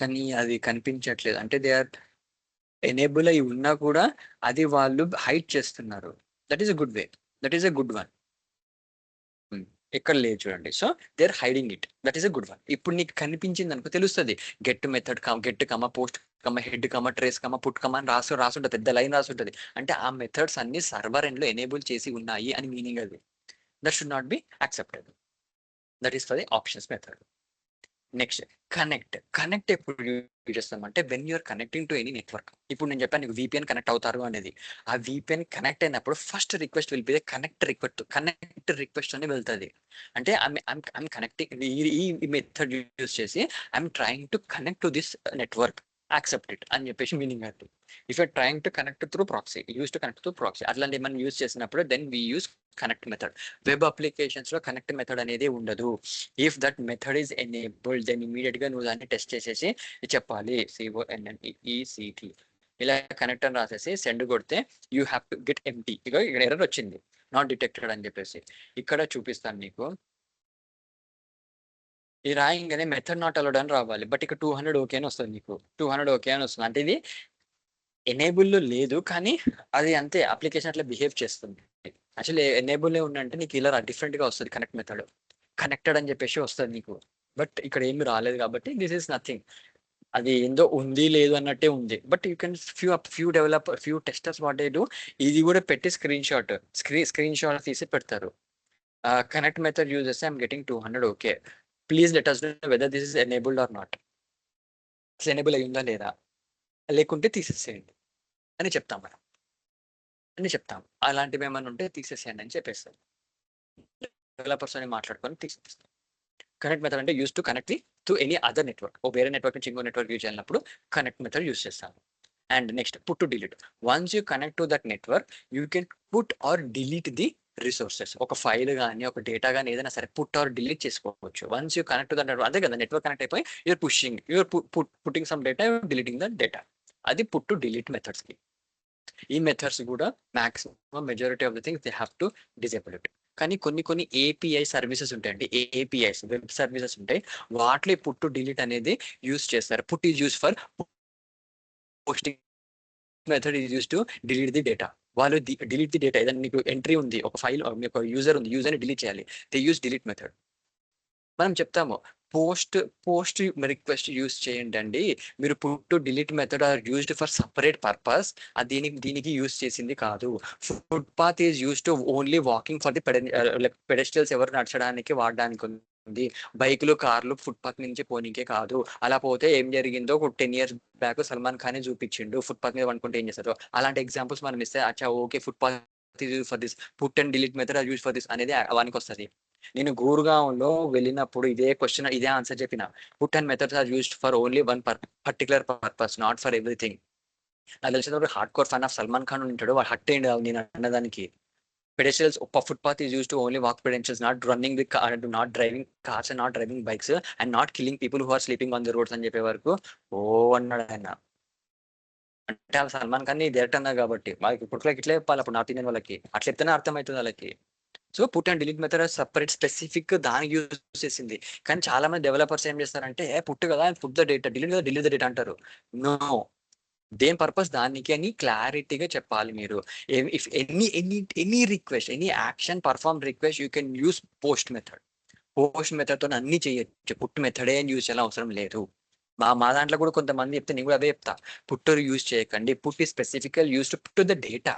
A: కానీ అది కనిపించట్లేదు. అంటే దే ఆర్ ఎనేబుల్ అయి ఉన్నా కూడా అది వాళ్ళు హైడ్ చేస్తున్నారు. That is a good way. That is a good one. ఎక్కడ లేదు చూడండి. So they are hiding it. That is a good one. ఇప్పుడు నీకు కనిపించింది అనుకో తెలుస్తుంది. Get method get comma post comma head comma trace comma put comma అని రాసుంటుంది. పెద్ద లైన్ రాసుంటుంది. అంటే ఆ మెథడ్స్ అన్ని సర్వర్ ఎండ్ లో ఎనేబుల్ చేసి ఉన్నాయి అని మీనింగ్ అది. That should not be accepted. That is for the options method. Next connect ఎప్పుడు యూజ్ చేస్తామంటే when you're connecting to any network. ఇప్పుడు నేను చెప్పాను నీకు VPN కనెక్ట్ అవుతారు అనేది. ఆ VPN కనెక్ట్ అయినప్పుడు first request will be connect request అని వెళ్తుంది. అంటే ఐఎమ్ కనెక్టింగ్ ఈ మెథడ్ యూజ్ చేసి I'm trying to connect to this network, accept it అని చెప్పేసి మీనింగ్ అది. If you're trying to connect through proxy, use to connect through proxy అట్లాంటి మనం యూజ్ చేసినప్పుడు then we use connect method. Web applications లో connect method అనేది ఉండదు. If that method is enabled then immediate గా నువ్వు దాన్ని టెస్ట్ చేసేసి చెప్పాలి CONNECT ఇలా కనెక్ట్ అని రాసేసి సెండ్ కొడితే you have to get empty. ఇక్కడ ఎర్రర్ వచ్చింది నాట్ డిటెక్టెడ్ అని చెప్పేసి. ఇక్కడ చూపిస్తాను నీకు. ఈ రాయంగానే మెథడ్ నాట్ అలౌడ్ అని రావాలి. బట్ ఇక్కడ 200 ఓకే అని వస్తుంది. నీకు 200 ఓకే అని వస్తుంది. అంటే ఇది ఎనేబుల్ లేదు కానీ అది అంతే అప్లికేషన్ అట్లా బిహేవ్ చేస్తుంది. యాక్చువల్లీ ఎనేబుల్ ఉందంటే నీకు ఇలా డిఫరెంట్ గా వస్తుంది. కనెక్ట్ మెథడ్ కనెక్టెడ్ అని చెప్పేసి వస్తుంది నీకు. బట్ ఇక్కడ ఏమి రాలేదు కాబట్టి దిస్ ఈస్ నథింగ్. అది ఏందో ఉంది లేదు అన్నట్టే ఉంది. But you can few testers what they do ఇది కూడా పెట్టి స్క్రీన్ షాట్ తీసి పెడతారు. కనెక్ట్ మెథడ్ యూజ్ చేస్తే I'm getting 200 okay. Please let us know whether this is enabled or not. Enable అయ్యిందా లేదా, లేకుంటే తీసేసేయండి అని చెప్తాం మనం అలాంటివి ఏమైనా ఉంటే తీసేసేయండి అని చెప్పేస్తాం. డెవలపర్స్ అని మాట్లాడుకొని తీసేస్తాం. కనెక్ట్ మెథడ్ అంటే use to connect to any other network. వేరే నెట్వర్క్ నుంచి ఇంకో నెట్వర్క్ యూజ్ చేసినప్పుడు కనెక్ట్ మెథడ్ యూజ్ చేస్తాను. And next put to delete. Once you connect to that network you can put our delete the resources. ఒక file గాని, ఒక data గాని ఏదైనా సరే పుట్ ఆర్ డిలీట్ చేసుకోవచ్చు. Once you connect to the network, అదే కదా నెట్వర్క్ కనెక్ట్ అయిపోయి you're putting some data, deleting the data. అది పుట్ టు డిలీట్ మెథడ్స్‌కి. ఈ మెథడ్స్ కూడా maximum majority of the things they have to disable it. కానీ కొన్ని API services ఉంటాయండి. APIs web services ఉంటాయి. వాటిలో పుట్ టు డిలీట్ అనేది యూజ్ చేస్తారు. Put is use for posting, method is use to delete the data. వాళ్ళు delete the data, ఏదైనా మీకు ఎంట్రీ ఉంది, ఒక ఫైల్, మీకు యూజర్ ఉంది, యూజర్ని డిలీట్ చేయాలి. They use delete method. మనం చెప్తాము పోస్ట్ రిక్వెస్ట్ యూజ్ చేయండి అండి, మీరు put to delete method are used for separate purpose. అది దీనికి యూజ్ చేసింది కాదు. Footpath is use to only walking for the pedestrians, ఎవరు నడచడానికి వాడడానికి ఉంది. బైకులు, కార్లు ఫుట్పాత్ నుంచి పోనీకే కాదు. అలా పోతే ఏం జరిగిందో 10 years బ్యాక్ సల్మాన్ ఖానే చూపించిండు. ఫుట్పాత్ మీద అనుకుంటే ఏం చేస్తారు. అలాంటి ఎగ్జాంపుల్స్ మనం ఇస్తే అచ్చా okay footpath for this, put and delete method are use for this అనేది అవనికి వస్తుంది. నేను గూర్గాంలో వెళ్ళినప్పుడు ఇదే క్వశ్చన్, ఇదే ఆన్సర్ చెప్పిన. Put and methods are used for only one particular purpose, not for everything. నాకు తెలిసిన hardcore fan of Salman Khan ఉంటాడు, వాడు హట్ అయ్యిండు నేను అన్నదానికి. Pedestrians, footpath is use to only walk pedestrians, not running with not driving cars and not driving bikes and not killing people who are sleeping on the roads అని చెప్పే వరకు ఓ అన్నాడు ఆయన. అంటే ఆ సల్మాన్ ఖాన్ డైరెక్ట్ అన్నా కాబట్టి వాళ్ళకి ఇప్పటికి ఇట్లా చెప్పాలి, అప్పుడు నార్త్ ఇండియన్ వాళ్ళకి అట్లా చెప్తేనే అర్థమవుతుంది వాళ్ళకి. So put and delete method separate specific దానికి యూజ్ చేసింది. కానీ చాలా మంది డెవలపర్స్ ఏం చేస్తారంటే పుట్ కదా, put the data, delete the data అంటారు. నో, దేని పర్పస్ దానికి అని క్లారిటీగా చెప్పాలి మీరు. If any request, any action perform request, you can use post method. Post method తో అన్ని చేయొచ్చు, పుట్ మెథడే యూజ్ చేయాలని అవసరం లేదు. మా దాంట్లో కూడా కొంతమంది చెప్తే నేను కూడా అదే చెప్తా, పుట్ యూజ్ చేయకండి. పుట్ ఈ స్పెసిఫికల్ use to put the data,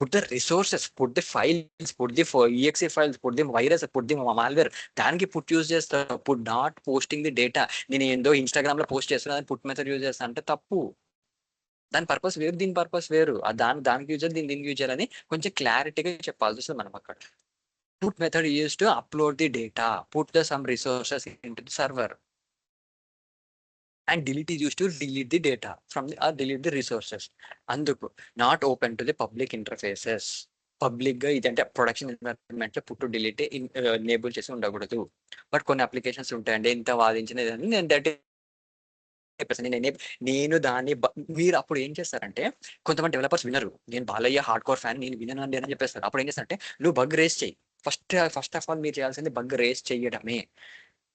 A: put the resources, put the files, put the exe files, put the virus, put the malware. దానికి పుట్ యూజ్ చేస్తా, put not posting the data. నేను ఏందో Instagram లో post చేస్తున్నా, put method use చేస్తా అంటే తప్పు. దాని పర్పస్ వేరు, దీని పర్పస్ వేరు. దానికి యూజ్ చేయాలి, దీనికి యూజ్ చేయాలని కొంచెం క్లారిటీగా చెప్పాల్సి వస్తుంది మనం అక్కడ. Put method use to upload the data, put the some resources into the server. And delete is use to delete the data from the or delete the resources. అందుకు not open to the public interfaces. Public గా ఇదంటే production environment లో పుట్టు delete enable చేసి ఉండకూడదు. But కొన్ని applications ఉంటాయండి, ఎంత వాదించిన నేను దట్ నేను దాన్ని మీరు అప్పుడు ఏం చేస్తారంటే, కొంతమంది డెవలపర్స్ వినరు. నేను బాలయ్య హార్డ్ కోర్ ఫ్యాన్, నేను విననండి అని చెప్పేస్తారు. అప్పుడు ఏం చేస్తారంటే నువ్వు బగ్ రేస్ చేయి. ఫస్ట్ ఆఫ్ ఆల్ మీరు చేయాల్సింది బగ్ రేస్ చేయడమే.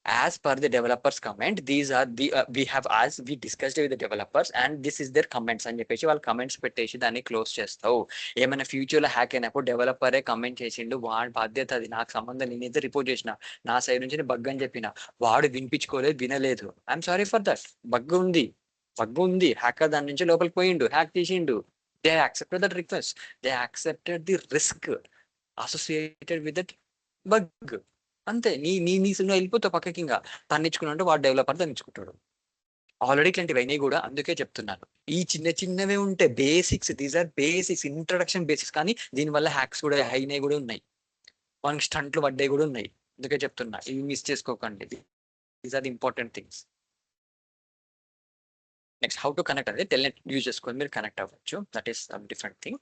A: As per the developers comment, these are the we have, as we discussed with the developers and this is their comments అని చెప్పేసి వాళ్ళు కమెంట్స్ పెట్టేసి దాన్ని క్లోజ్ చేస్తావు. ఏమైనా ఫ్యూచర్ లో హ్యాక్ అయినప్పుడు డెవలపరే కమెంట్ చేసిండు, వాడి బాధ్యత అది, నాకు సంబంధం, నేనైతే రిపోర్ట్ చేసిన, నా సైడ్ నుంచి బగ్ అని చెప్పిన, వాడు వినిపించుకోలేదు, వినలేదు. I'm sorry for that. Bug ఉంది, హ్యాకర్ దాని నుంచి లోపలికి పోయిండు, హ్యాక్ చేసిండు. They accepted that request, they accepted the risk associated with that bug. అంతే. నీ సినిమా వెళ్ళిపోతావు పక్కకి, ఇంకా తన్నించుకున్నట్టు వాడు డెవలపర్ తన్నించుకుంటాడు. ఆల్రెడీ ఇట్లాంటివి అయినాయి కూడా, అందుకే చెప్తున్నాను. ఈ చిన్నవే ఉంటే basics, these are basics, introduction basics. కానీ దీనివల్ల హ్యాక్స్ కూడా అయినాయి కూడా ఉన్నాయి, మనకి స్టంట్లు పడ్డాయి కూడా ఉన్నాయి. అందుకే చెప్తున్నా, ఇవి మిస్ చేసుకోకండి. These are the important things. Next how to connect అనేది టెల్నెట్ యూజ్ చేసుకొని మీరు కనెక్ట్ అవ్వచ్చు. That is different thing.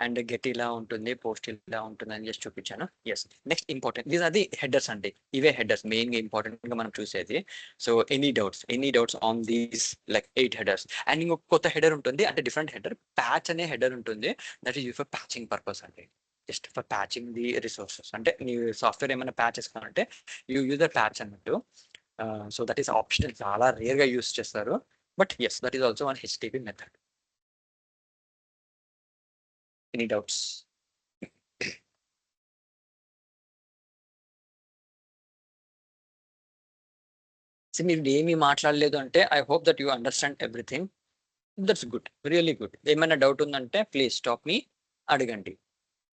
A: And get ఇలా ఉంటుంది, పోస్ట్ ఇలా ఉంటుంది అని జస్ట్ చూపించాను. Yes, next important, these are the headers అండి. ఇవే హెడర్స్ మెయిన్ గా ఇంపార్టెంట్ గా మనం చూసేది. So any doubts on these like 8 headers. And ఇంకొక కొత్త హెడర్ ఉంటుంది, అంటే డిఫరెంట్ హెడర్, ప్యాచ్ అనే హెడర్ ఉంటుంది. That is use for patching purpose అండి. Just for patching the resources. అంటే నీ సాఫ్ట్వేర్ ఏమైనా ప్యాచ్ చేసుకోవాలంటే యూ యూజ్ ద ప్యాచ్ అన్నట్టు. సో దట్ ఈస్ ఆప్షనల్, చాలా రేర్ గా యూజ్ చేస్తారు. But yes, that is also one HTTP method. Any doubts? మీరు ఏమీ మాట్లాడలేదు అంటే I hope that you understand everything. That's good, really good. ఏమైనా డౌట్ ఉందంటే ప్లీజ్ స్టాప్ మీ, అడగండి,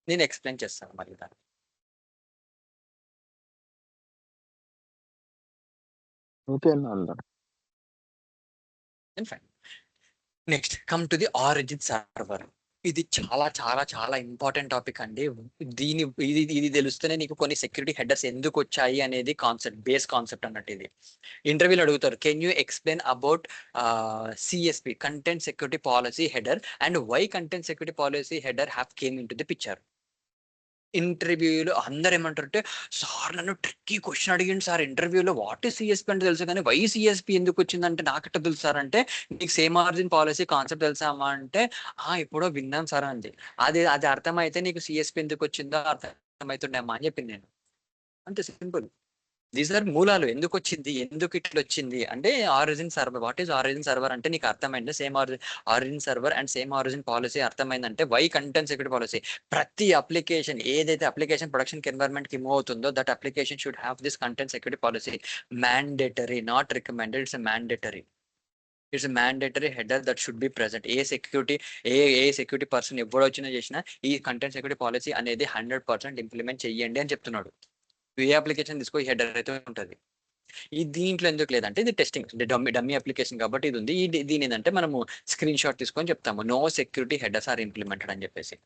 A: నేను ఎక్స్ప్లెయిన్ చేస్తాను మళ్ళీ దాన్ని.
B: ఓకే అన్న.
A: Fine. Next come to the origin server. ఇది చాలా చాలా చాలా ఇంపార్టెంట్ టాపిక్ అండి. ఇది తెలుస్తేనే నీకు కొన్ని సెక్యూరిటీ హెడర్స్ ఎందుకు వచ్చాయి అనేది కాన్సెప్ట్, బేస్ కాన్సెప్ట్ అన్నట్టు. ఇది ఇంటర్వ్యూలో అడుగుతారు, can you explain about CSP, content security policy header, and why content security policy header have came in to the picture. ఇంటర్వ్యూలో అందరూ ఏమంటారంటే, "సార్ నన్ను ట్రిక్కీ క్వెషన్ అడిగిండు సార్ ఇంటర్వ్యూలో. వాట్ ఈస్ సీఎస్‌పీ అంటే తెలుసు కానీ, వై సీఎస్‌పీ ఎందుకొచ్చిందంటే నాకెట్టా తెలుసు సార్" అంటే, "నీకు సేమ్ మార్జిన్ పాలిసీ కాన్సెప్ట్ తెలుసా అమ్మా?" అంటే, "ఆ! ఎప్పుడో విన్నాను సార్" అంది. అది అది అర్థమైతే నీకు సీఎస్‌పీ ఎందుకొచ్చిందో అర్థమైతుండే అమ్మా అని చెప్పింది నేను. అంతే సింపుల్. దీస్ ఆర్ మూలాలు. ఎందుకొచ్చింది? ఎందుకు ఇట్లొచ్చింది? అంటే origin server. What is origin server అంటే నీకు అర్థమైంది. Same origin server and same origin policy అర్థమైందంటే వై కంటెంట్ సెక్యూరిటీ పాలిసీ. ప్రతి అప్లికేషన్ ఏదైతే అప్లికేషన్ ప్రొడక్షన్‌కి ఎన్వైర్న్‌మెంట్‌కి మూవ్ అవుతుందో that application should have this content security policy. Mandatory not recommended. It's mandatory. It's mandatory header that should be present. ఏ security person ఎవడొచ్చినా చేసినా ఈ కంటెంట్ సెక్యూరిటీ పాలిసీ అనేది 100% ఇంప్లిమెంట్ చెయ్యండి అని చెప్తున్నాడు. ఏ అప్లికేషన్ తీసుకో ఈ హెడర్ అయితే ఉంటది. ఈ దీంట్లో ఎందుకు లేదంటే ఇది టెస్టింగ్ డమ్మీ అప్లికేషన్ కాబట్టి ఇది ఉంది. దీని ఏంటంటే మనము స్క్రీన్ షాట్ తీసుకొని చెప్తాము no security headers are implemented అని చెప్పేసి.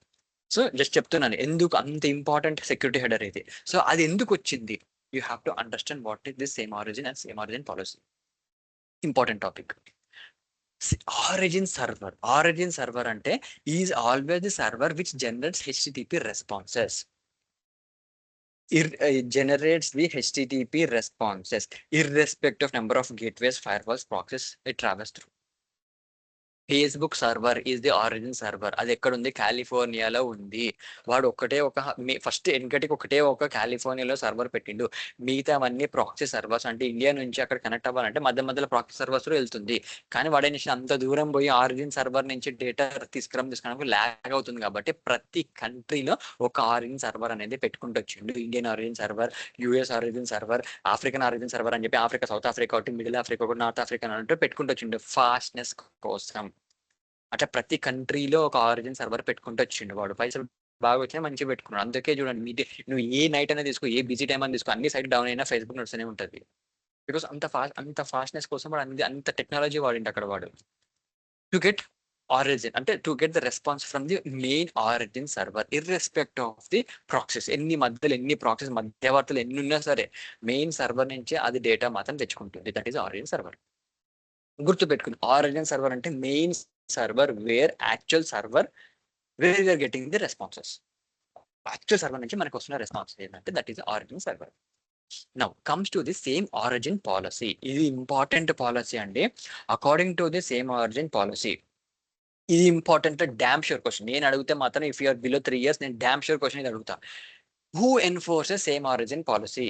A: సో జస్ట్ చెప్తున్నాను ఎందుకు అంత ఇంపార్టెంట్ సెక్యూరిటీ హెడర్ ఇది. సో అది ఎందుకు వచ్చింది? You have to understand what is this same origin and same origin policy. Important topic. Origin server అంటే is always the server which generates HTTP responses. It generates the HTTP responses irrespective of number of gateways, firewalls, proxies it travels through. Facebook server is the origin server. అది ఎక్కడ ఉంది? కాలిఫోర్నియాలో ఉంది. వాడు first వెనకటికి ఒకటే ఒక కాలిఫోర్నియాలో server పెట్టిండు. మిగతావన్నీ ప్రాక్సీ సర్వర్స్ అంటే ఇండియా నుంచి అక్కడ కనెక్ట్ అవ్వాలంటే మధ్య ప్రాక్సీ సర్వర్స్ వెళ్తుంది. కానీ వాడే అంత దూరం పోయి ఆరిజిన్ సర్వర్ నుంచి డేటా తీసుకురావడానికి ల్యాగ్ అవుతుంది. కాబట్టి ప్రతి కంట్రీలో ఒక ఆరిజిన్ సర్వర్ అనేది పెట్టుకుంటూ వచ్చిండు. Indian origin server, US origin server, African origin server అని చెప్పి ఆఫ్రికా, సౌత్ ఆఫ్రికా ఒకటి, మిడిల్ ఆఫ్రికా ఒకటి, నార్త్ ఆఫ్రికా అన్నట్టు పెట్టుకుంటూ వచ్చిండు ఫాస్ట్నెస్ కోసం. అట్లా ప్రతి కంట్రీలో ఒక ఆరిజిన్ సర్వర్ పెట్టుకుంటూ వచ్చిండు వాడు. పైసలు బాగా వచ్చినా మంచిగా పెట్టుకున్నాడు. అందుకే చూడండి నువ్వు ఏ నైట్ అయినా తీసుకో, ఏ బిజీ టైం అని తీసుకో, అన్ని సైట్ డౌన్ అయినా ఫేస్బుక్ నడుస్తూనే ఉంటుంది. బికాస్ అంత ఫాస్ట్నెస్ కోసం వాడు అంత టెక్నాలజీ వాడిండు అక్కడ వాడు. టు గెట్ ఆరిజిన్ అంటే to get the response from the main origin server irrespective of the proxies. ఎన్ని ప్రాక్సెస్ మధ్యవర్తులు ఎన్ని ఉన్నా సరే మెయిన్ సర్వర్ నుంచే అది డేటా మాత్రం తెచ్చుకుంటుంది. That is origin server. గుర్తుపెట్టుకుని ఆరిజిన్ సర్వర్ అంటే main server where we are getting the responses. Actual server నుంచి మనకు వస్తున్న రెస్పాన్స్ ఏంటంటే that is origin server. Now comes to the same origin policy. ఇది ఇంపార్టెంట్ పాలసీ అండి. According to the same origin policy, ఇది important damn sure question. నేను అడిగితే మాత్రం ఇఫ్ యూఆర్ బిలో 3 years నేను డామ్ షూర్ క్వశ్చన్ ఇది అడుగుతా. Who enforces same origin policy?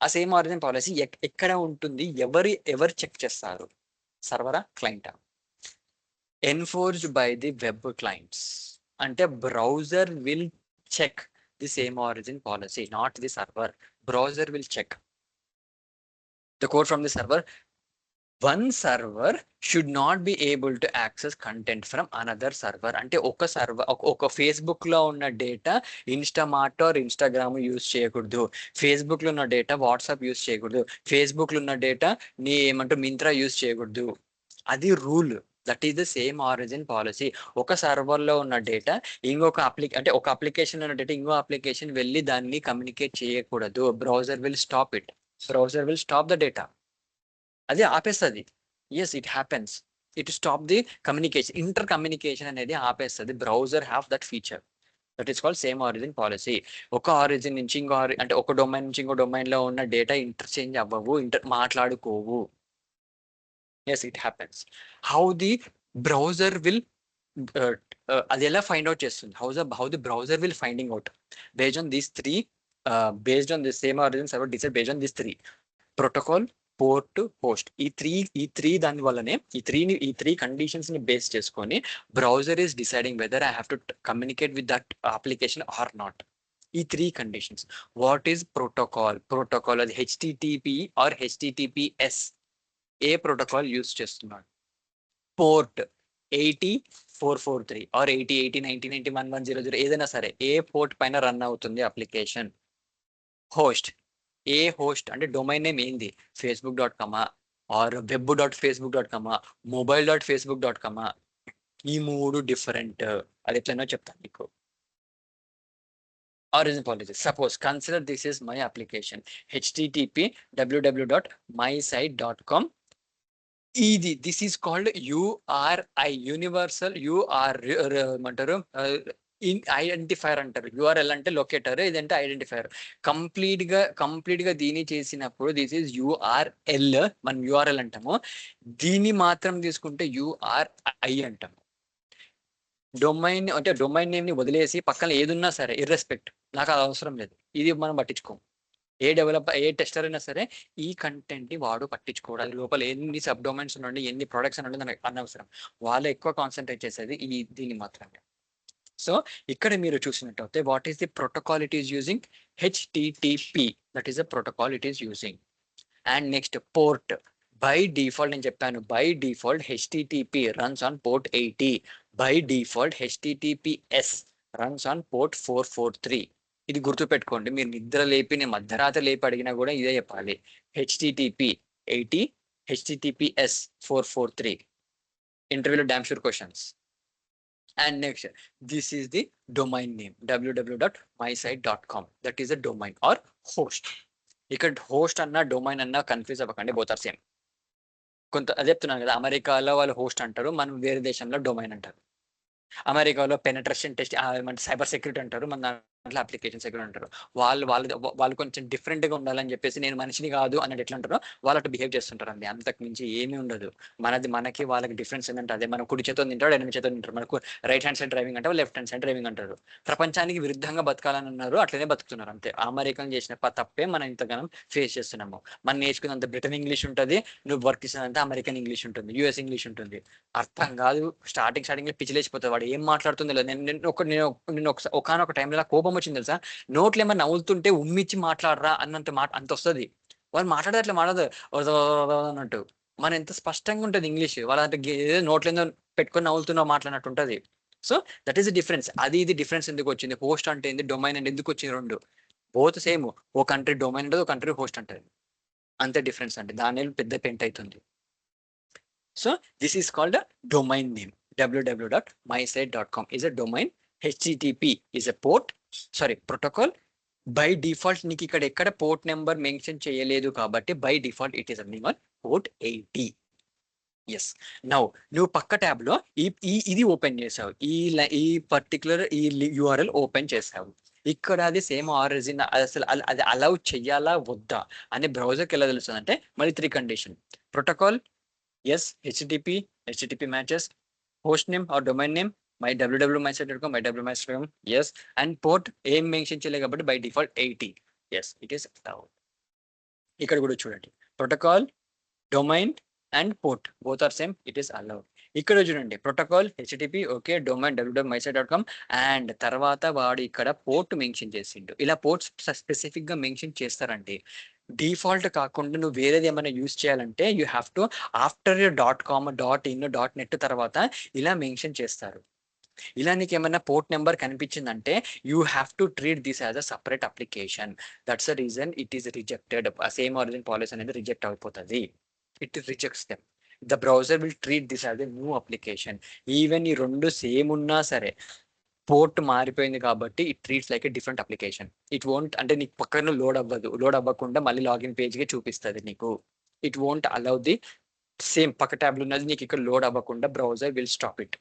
A: ఆ సేమ్ ఆరిజిన్ పాలసీ ఎక్కడ ఉంటుంది? ఎవరు చెక్ చేస్తారు? సర్వరా, క్లయింటా? Enforced by the web clients. అంటే browser will check the same origin policy, not the server. Browser will check the code from the server. One server should not be able to access content from another server. అంటే ఒక Facebook లో ఉన్న data Instamart or Instagram use చేయకూడదు. Facebook లో ఉన్న data WhatsApp use చేయకూడదు. Facebook లో ఉన్న డేటా మింత్రా యూజ్ చేయకూడదు. అది rule. That is the same origin policy. ఒక సర్వర్ లో ఉన్న డేటా ఒక అప్లికేషన్ ఉన్న డేటా ఇంకో అప్లికేషన్ వెళ్ళి దాన్ని కమ్యూనికేట్ చేయకూడదు. Browser will stop it. Browser will stop the data. అది ఆపేస్తుంది. Yes, it happens. It stop the communication. Inter communication అనేది ఆపేస్తుంది. Browser have that feature. That is called same origin policy. ఒక origin నుంచి ఒక డొమైన్ నుంచి ఇంకో డొమైన్ లో ఉన్న డేటా ఇంటర్చేంజ్ అవ్వవు, మాట్లాడుకోవు. Yes, it happens. How the browser will అది ఎలా ఫైండ్ అవుట్ చేస్తుంది? How the browser will finding out based on these three based on the same origin server decide based on these three: protocol, port, host. ఈ three దాని వల్లనే ఈ three conditions ని base చేసుకొని browser is deciding whether I have to communicate with that application or not. ఈ three conditions. What is protocol అది HTTP or HTTPS. ఏ protocol use చేస్తున్నాడు? పోర్ట్ 80443 ఆర్ 808090911000 ఏదైనా సరే ఏ పోర్ట్ పైన రన్ అవుతుంది అప్లికేషన్. హోస్ట్, ఏ హోస్ట్ అంటే డొమైన్ నేమ్ ఏంది? facebook.com are web.facebook.com, mobile.facebook.com. ఈ మూడు డిఫరెంట్. అది ఎట్లనో చెప్తాను మీకు. Origin policy. Suppose consider this is my application http www.mysite.com. This is called URI, universal ఏమంటారు ఐడెంటిఫైర్ అంటారు. యూఆర్ఎల్ అంటే లొకేటర్, ఇదంటే ఐడెంటిఫైర్. కంప్లీట్ గా దీన్ని చేసినప్పుడు దిస్ ఈజ్ యూఆర్ఎల్, మనం యూఆర్ఎల్ అంటాము. దీన్ని మాత్రం తీసుకుంటే యూఆర్ఐ అంటాము. డొమైన్ అంటే డొమైన్ నేమ్ ని వదిలేసి పక్కన ఏదున్నా సరే ఇర్రెస్పెక్ట్, నాకు అది అవసరం లేదు, ఇది మనం పట్టించుకోం. ఏ టెస్టర్ అయినా సరే ఈ కంటెంట్ ని వాడు పట్టించుకోవడం, లోపల ఎన్ని సబ్ డొమైన్స్ ఉండండి, ఎన్ని ప్రొడక్ట్స్ ఉండండి, మనకి అనవసరం. వాళ్ళు ఎక్కువ కాన్సన్ట్రేట్ చేసేది దీన్ని మాత్రమే. సో ఇక్కడ మీరు చూసినట్టయితే what is the protocol it is using? HTTP, that is the protocol it is using. And next port, by default నేను చెప్పాను, by default HTTP runs on port 80, by default HTTPS runs on port 443. ఇది గుర్తుపెట్టుకోండి, మీరు నిద్ర లేపి, నేను మధ్యరాత్రి లేపి అడిగినా కూడా ఇదే చెప్పాలి, హెచ్టిటిపి 80, హెచ్టిటిపిఎస్ 443. ఇంటర్వ్యూలో damn sure questions. And next, this is the domain name, www.mysite.com. That is a domain or host. ఇక్కడ హోస్ట్ అన్నా డొమైన్ అన్నా కన్ఫ్యూజ్ అవ్వకండి, బోత్ ఆర్ సేమ్. అదే చెప్తున్నాను కదా, అమెరికాలో వాళ్ళు హోస్ట్ అంటారు, మనం వేరే దేశంలో డొమైన్ అంటారు. అమెరికాలో పెనట్రేషన్ టెస్ట్, సైబర్ సెక్యూరిటీ అంటారు, మన దాంట్లో అప్లికేషన్ సెక్యూరిటీ అంటారు. వాళ్ళు కొంచెం డిఫరెంట్ గా ఉండాలని చెప్పేసి, నేను మనిషిని కాదు అన్నట్టు ఎట్లా అంటారో వాళ్ళు అట్లా బిహేవ్ చేస్తుంటారు అండి. అంతకు మించి ఏమీ ఉండదు. మనకి వాళ్ళకి డిఫరెన్స్ ఏంటంటే, అదే మనం కుడి చేతో తింటాడు, ఎడమ చేతో తింటారు. మనకు రైట్ హ్యాండ్ సైడ్ డ్రైవింగ్ అంటే లెఫ్ట్ హ్యాండ్ సైడ్ డ్రైవింగ్ అంటారు. ప్రపంచానికి విరుద్ధంగా బతకాలని ఉన్నారు, అట్లనే బతుకుతున్నారు అంతే. అమెరికన్ చేసిన తప్పే మనం ఇంతగానం ఫేస్ చేస్తున్నాము. మనం నేర్చుకున్నంత బ్రిటన్ ఇంగ్లీష్ ఉంటుంది, నువ్వు వర్క్ చేసినంత అమెరికన్ ఇంగ్లీష్ ఉంటుంది, యుఎస్ ఇంగ్లీష్ ఉంటుంది. అర్థం కాదు, స్టార్టింగ్ లో పిచ్చిలేసిపోతుంది, వాడు ఏం మాట్లాడుతుందో లేదు. నేను ఒకనొక టైంలో కోపం వచ్చింది తెలుసా, నోట్లు ఏమన్నా నవ్వుతుంటే ఉమ్మిచ్చి మాట్లాడరా అన్నంత అంత వస్తుంది. వాళ్ళు మాట్లాడదు, అట్లా మాట్లాడదు అన్నట్టు. మన ఎంత స్పష్టంగా ఉంటుంది ఇంగ్లీష్, వాళ్ళంటే నోట్లు ఏందో పెట్టుకొని నవ్వుతున్నావు మాట్లాడినట్టు ఉంటుంది. So that is the difference. ఇది డిఫరెన్స్ ఎందుకు వచ్చింది? హోస్ట్ అంటే ఏంది, డొమైన్ అంటే ఎందుకు వచ్చింది? రెండు బోత్ సేమ్. ఓ కంట్రీ డొమైన్ ఉంటుంది, ఒక కంట్రీ హోస్ట్ అంటది, అంతే డిఫరెన్స్ అండి. దాని పెద్ద పెంట్ అవుతుంది. So this is called domain name. www.mysite.com is a domain. HTTP is a port, protocol. By default నీకు ఇక్కడ ఎక్కడ పోర్ట్ నెంబర్ మెన్షన్ చేయలేదు కాబట్టి by default it is running on port 80. Yes. Now నువ్వు పక్క ట్యాబ్ లో ఇది ఓపెన్ చేసావు, ఈ పర్టికులర్ యూఆర్ఎల్ ఓపెన్ చేసావు. ఇక్కడ అది సేమ్ ఆరిజిన్, అసలు అది అలౌ చెయ్యాలా వద్దా అని బ్రౌజర్కి ఎలా తెలుస్తుంది అంటే, మళ్ళీ 3 condition. Protocol yes, HTTP matches, host name or domain name my www.mysite.com, my www.mysite.com, yes, and port ఏం మెన్షన్ చేయలేదు కాబట్టి by default 80. yes, it is allowed. ఇక్కడ కూడా చూడండి, protocol, domain and port both are same, it is allowed. ఇక్కడ చూడండి, protocol HTTP okay, domain www.mysite.com, and తర్వాత వాడు ఇక్కడ పోర్ట్ మెన్షన్ చేసిండు. ఇలా పోర్ట్స్ స్పెసిఫిక్ గా మెన్షన్ చేస్తారండి. డిఫాల్ట్ కాకుండా నువ్వు వేరేది ఏమైనా యూజ్ చేయాలంటే you have to after .com, .in, .net తర్వాత ఇలా మెన్షన్ చేస్తారు. ఇలా నీకు ఏమైనా పోర్ట్ నెంబర్ కనిపించిందంటే you have to treat this as a separate application. That's the reason it is rejected. Same origin policy అనేది రిజెక్ట్ అయిపోతుంది. It rejects them. The browser will treat this as a new application. Even ఈ రెండు same ఉన్నా సరే, port మారిపోయింది కాబట్టి it treats like a different application. It won't, అంటే నీకు పక్కన లోడ్ అవ్వకుండా మళ్ళీ లాగిన్ పేజ్కి చూపిస్తుంది నీకు. It won't allow the same పక్క ట్యాబ్లో ఉన్నది నీకు ఇక్కడ లోడ్ అవ్వకుండా browser will stop it.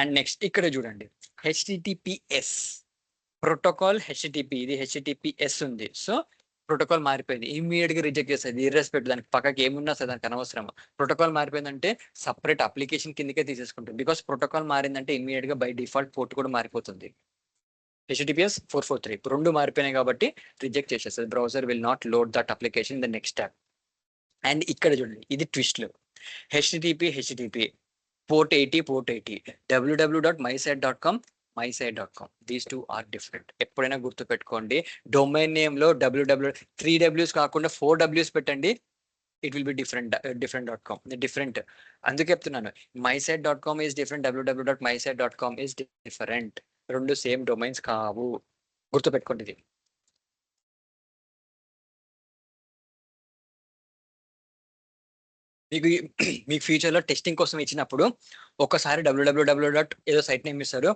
A: And next ఇక్కడ చూడండి, హెచ్టిటిపిఎస్ ప్రోటోకాల్. హెచ్టిటిపి ఇది హెచ్టిటిపిఎస్ ఉంది. సో ప్రోటోకాల్ మారిపోయింది, ఇమీడియట్ గా రిజెక్ట్ చేస్తుంది, ఇర్రెస్పెక్ట్ దానికి పక్కకి ఏమున్నా సరే దానికి అనవసరం. ప్రోటోకాల్ మారిపోయిందంటే సపరేట్ అప్లికేషన్ కిందకే తీసేసుకుంటుంది. బికాస్ ప్రోటోకాల్ మారిందంటే ఇమీడియట్ గా బై డిఫాల్ట్ పోర్ట్ కూడా మారిపోతుంది. హెచ్టిటిపిఎస్ 443 రెండు మారిపోయినాయి కాబట్టి రిజెక్ట్ చేసేస్తుంది. Browser will not load that application in the next tab. And ఇక్కడ చూడండి, ఇది ట్విస్ట్లు. HTTP port 80, www.mysite.com, mysite.com. These two are different. ఎప్పుడైనా గుర్తుపెట్టుకోండి, డొమైన్ నేమ్ లో www 3 Ws కాకుండా 4 Ws పెట్టండి, it will B different.com, different. అందుకే చెప్తున్నాను, mysite.com is different, www.mysite.com is different. రెండు సేమ్ డొమైన్స్ కావు, గుర్తుపెట్టుకోండి ఇది. మీకు ఫ్యూచర్లో టెస్టింగ్ కోసం ఇచ్చినప్పుడు ఒకసారి www. ఏదో సైట్ నేమ్ ఇస్తారు,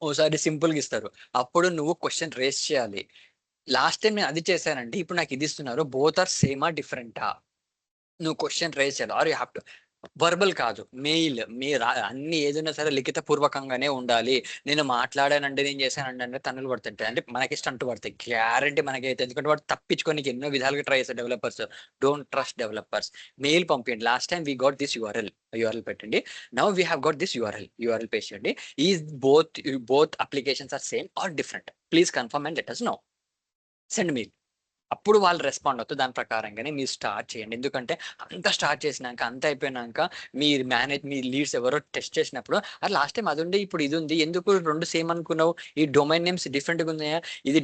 A: ఓసారి సింపుల్గా ఇస్తారు. అప్పుడు నువ్వు క్వశ్చన్ రేస్ చేయాలి. లాస్ట్ టైం నేను అది చేశానండి, ఇప్పుడు నాకు ఇది ఇస్తున్నారు, బోత్ ఆర్ సేమా డిఫరెంటా? నువ్వు క్వశ్చన్ రేస్ చేయాలి. Or you have to verbal కాదు, మెయిల్. మీరు అన్ని ఏదైనా సరే లిఖిత పూర్వకంగానే ఉండాలి. నేను మాట్లాడానంటే నేను చేశానంటే అంటే తన్నులు పడుతుంటాయి, అంటే మనకి స్టంట్ పడతాయి గ్యారంటీ మనకైతే. ఎందుకంటే వాడు తప్పించుకొని ఎన్నో విధాలుగా ట్రై చేస్తారు developers. Don't trust developers. Mail పంపించండి. Last time we got this URL పెట్టండి. Now we have got this URL paste చేయండి. Is both applications are same or different, please confirm and let us know. Send mail. అప్పుడు వాళ్ళు respond అవుతారు. దాని ప్రకారంగానే మీరు start చేయండి. ఎందుకంటే అంతా స్టార్ట్ చేసినాక అంత అయిపోయినాక మీరు మీ లీడ్స్ ఎవరో టెస్ట్ చేసినప్పుడు అది లాస్ట్ టైం అది ఉండే ఇప్పుడు ఇది ఉంది, ఎందుకు రెండు సేమ్ అనుకున్నావు, ఈ డొమైన్ నేమ్స్ డిఫరెంట్గా ఉన్నాయా, ఇది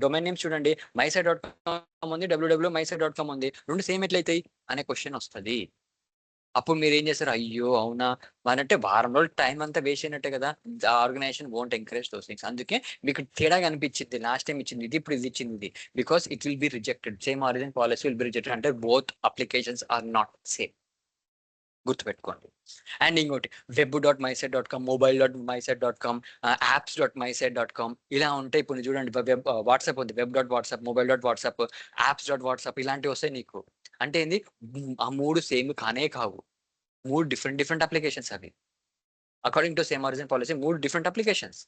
A: డొమైన్ నేమ్స్ చూడండి mysite.com ఉంది, www.mysite.com ఉంది, రెండు సేమ్ ఎట్లయితాయి అనే క్వశ్చన్ వస్తుంది. అప్పుడు మీరు ఏం చేస్తారు, అయ్యో అవునా అంటే వారం రోజులు టైం అంతా వేస్ట్ అయినట్టే కదా. Organisation won't encourage those things. అందుకే మీకు తేడాగా అనిపించింది, లాస్ట్ టైం ఇచ్చింది ఇది, ఇప్పుడు ఇది ఇచ్చింది ఇది, because it will be rejected. Same origin policy will be rejected అంటే both applications are not same. గుర్తుపెట్టుకోండి. అండ్ ఇంకోటి web.mysite.com, mobile.mysite.com, apps.mysite.com ఇలా ఉంటాయి. ఇప్పుడు చూడండి వెబ్ వాట్సాప్ ఉంది, web.whatsapp, mobile.whatsapp, apps.whatsapp ఇలాంటివి వస్తాయి నీకు. అంటే ఏంది, ఆ మూడు సేమ్ కానే కావు, మూడు డిఫరెంట్ అప్లికేషన్స్ అవి. According to same origin policy మూడు డిఫరెంట్ అప్లికేషన్స్.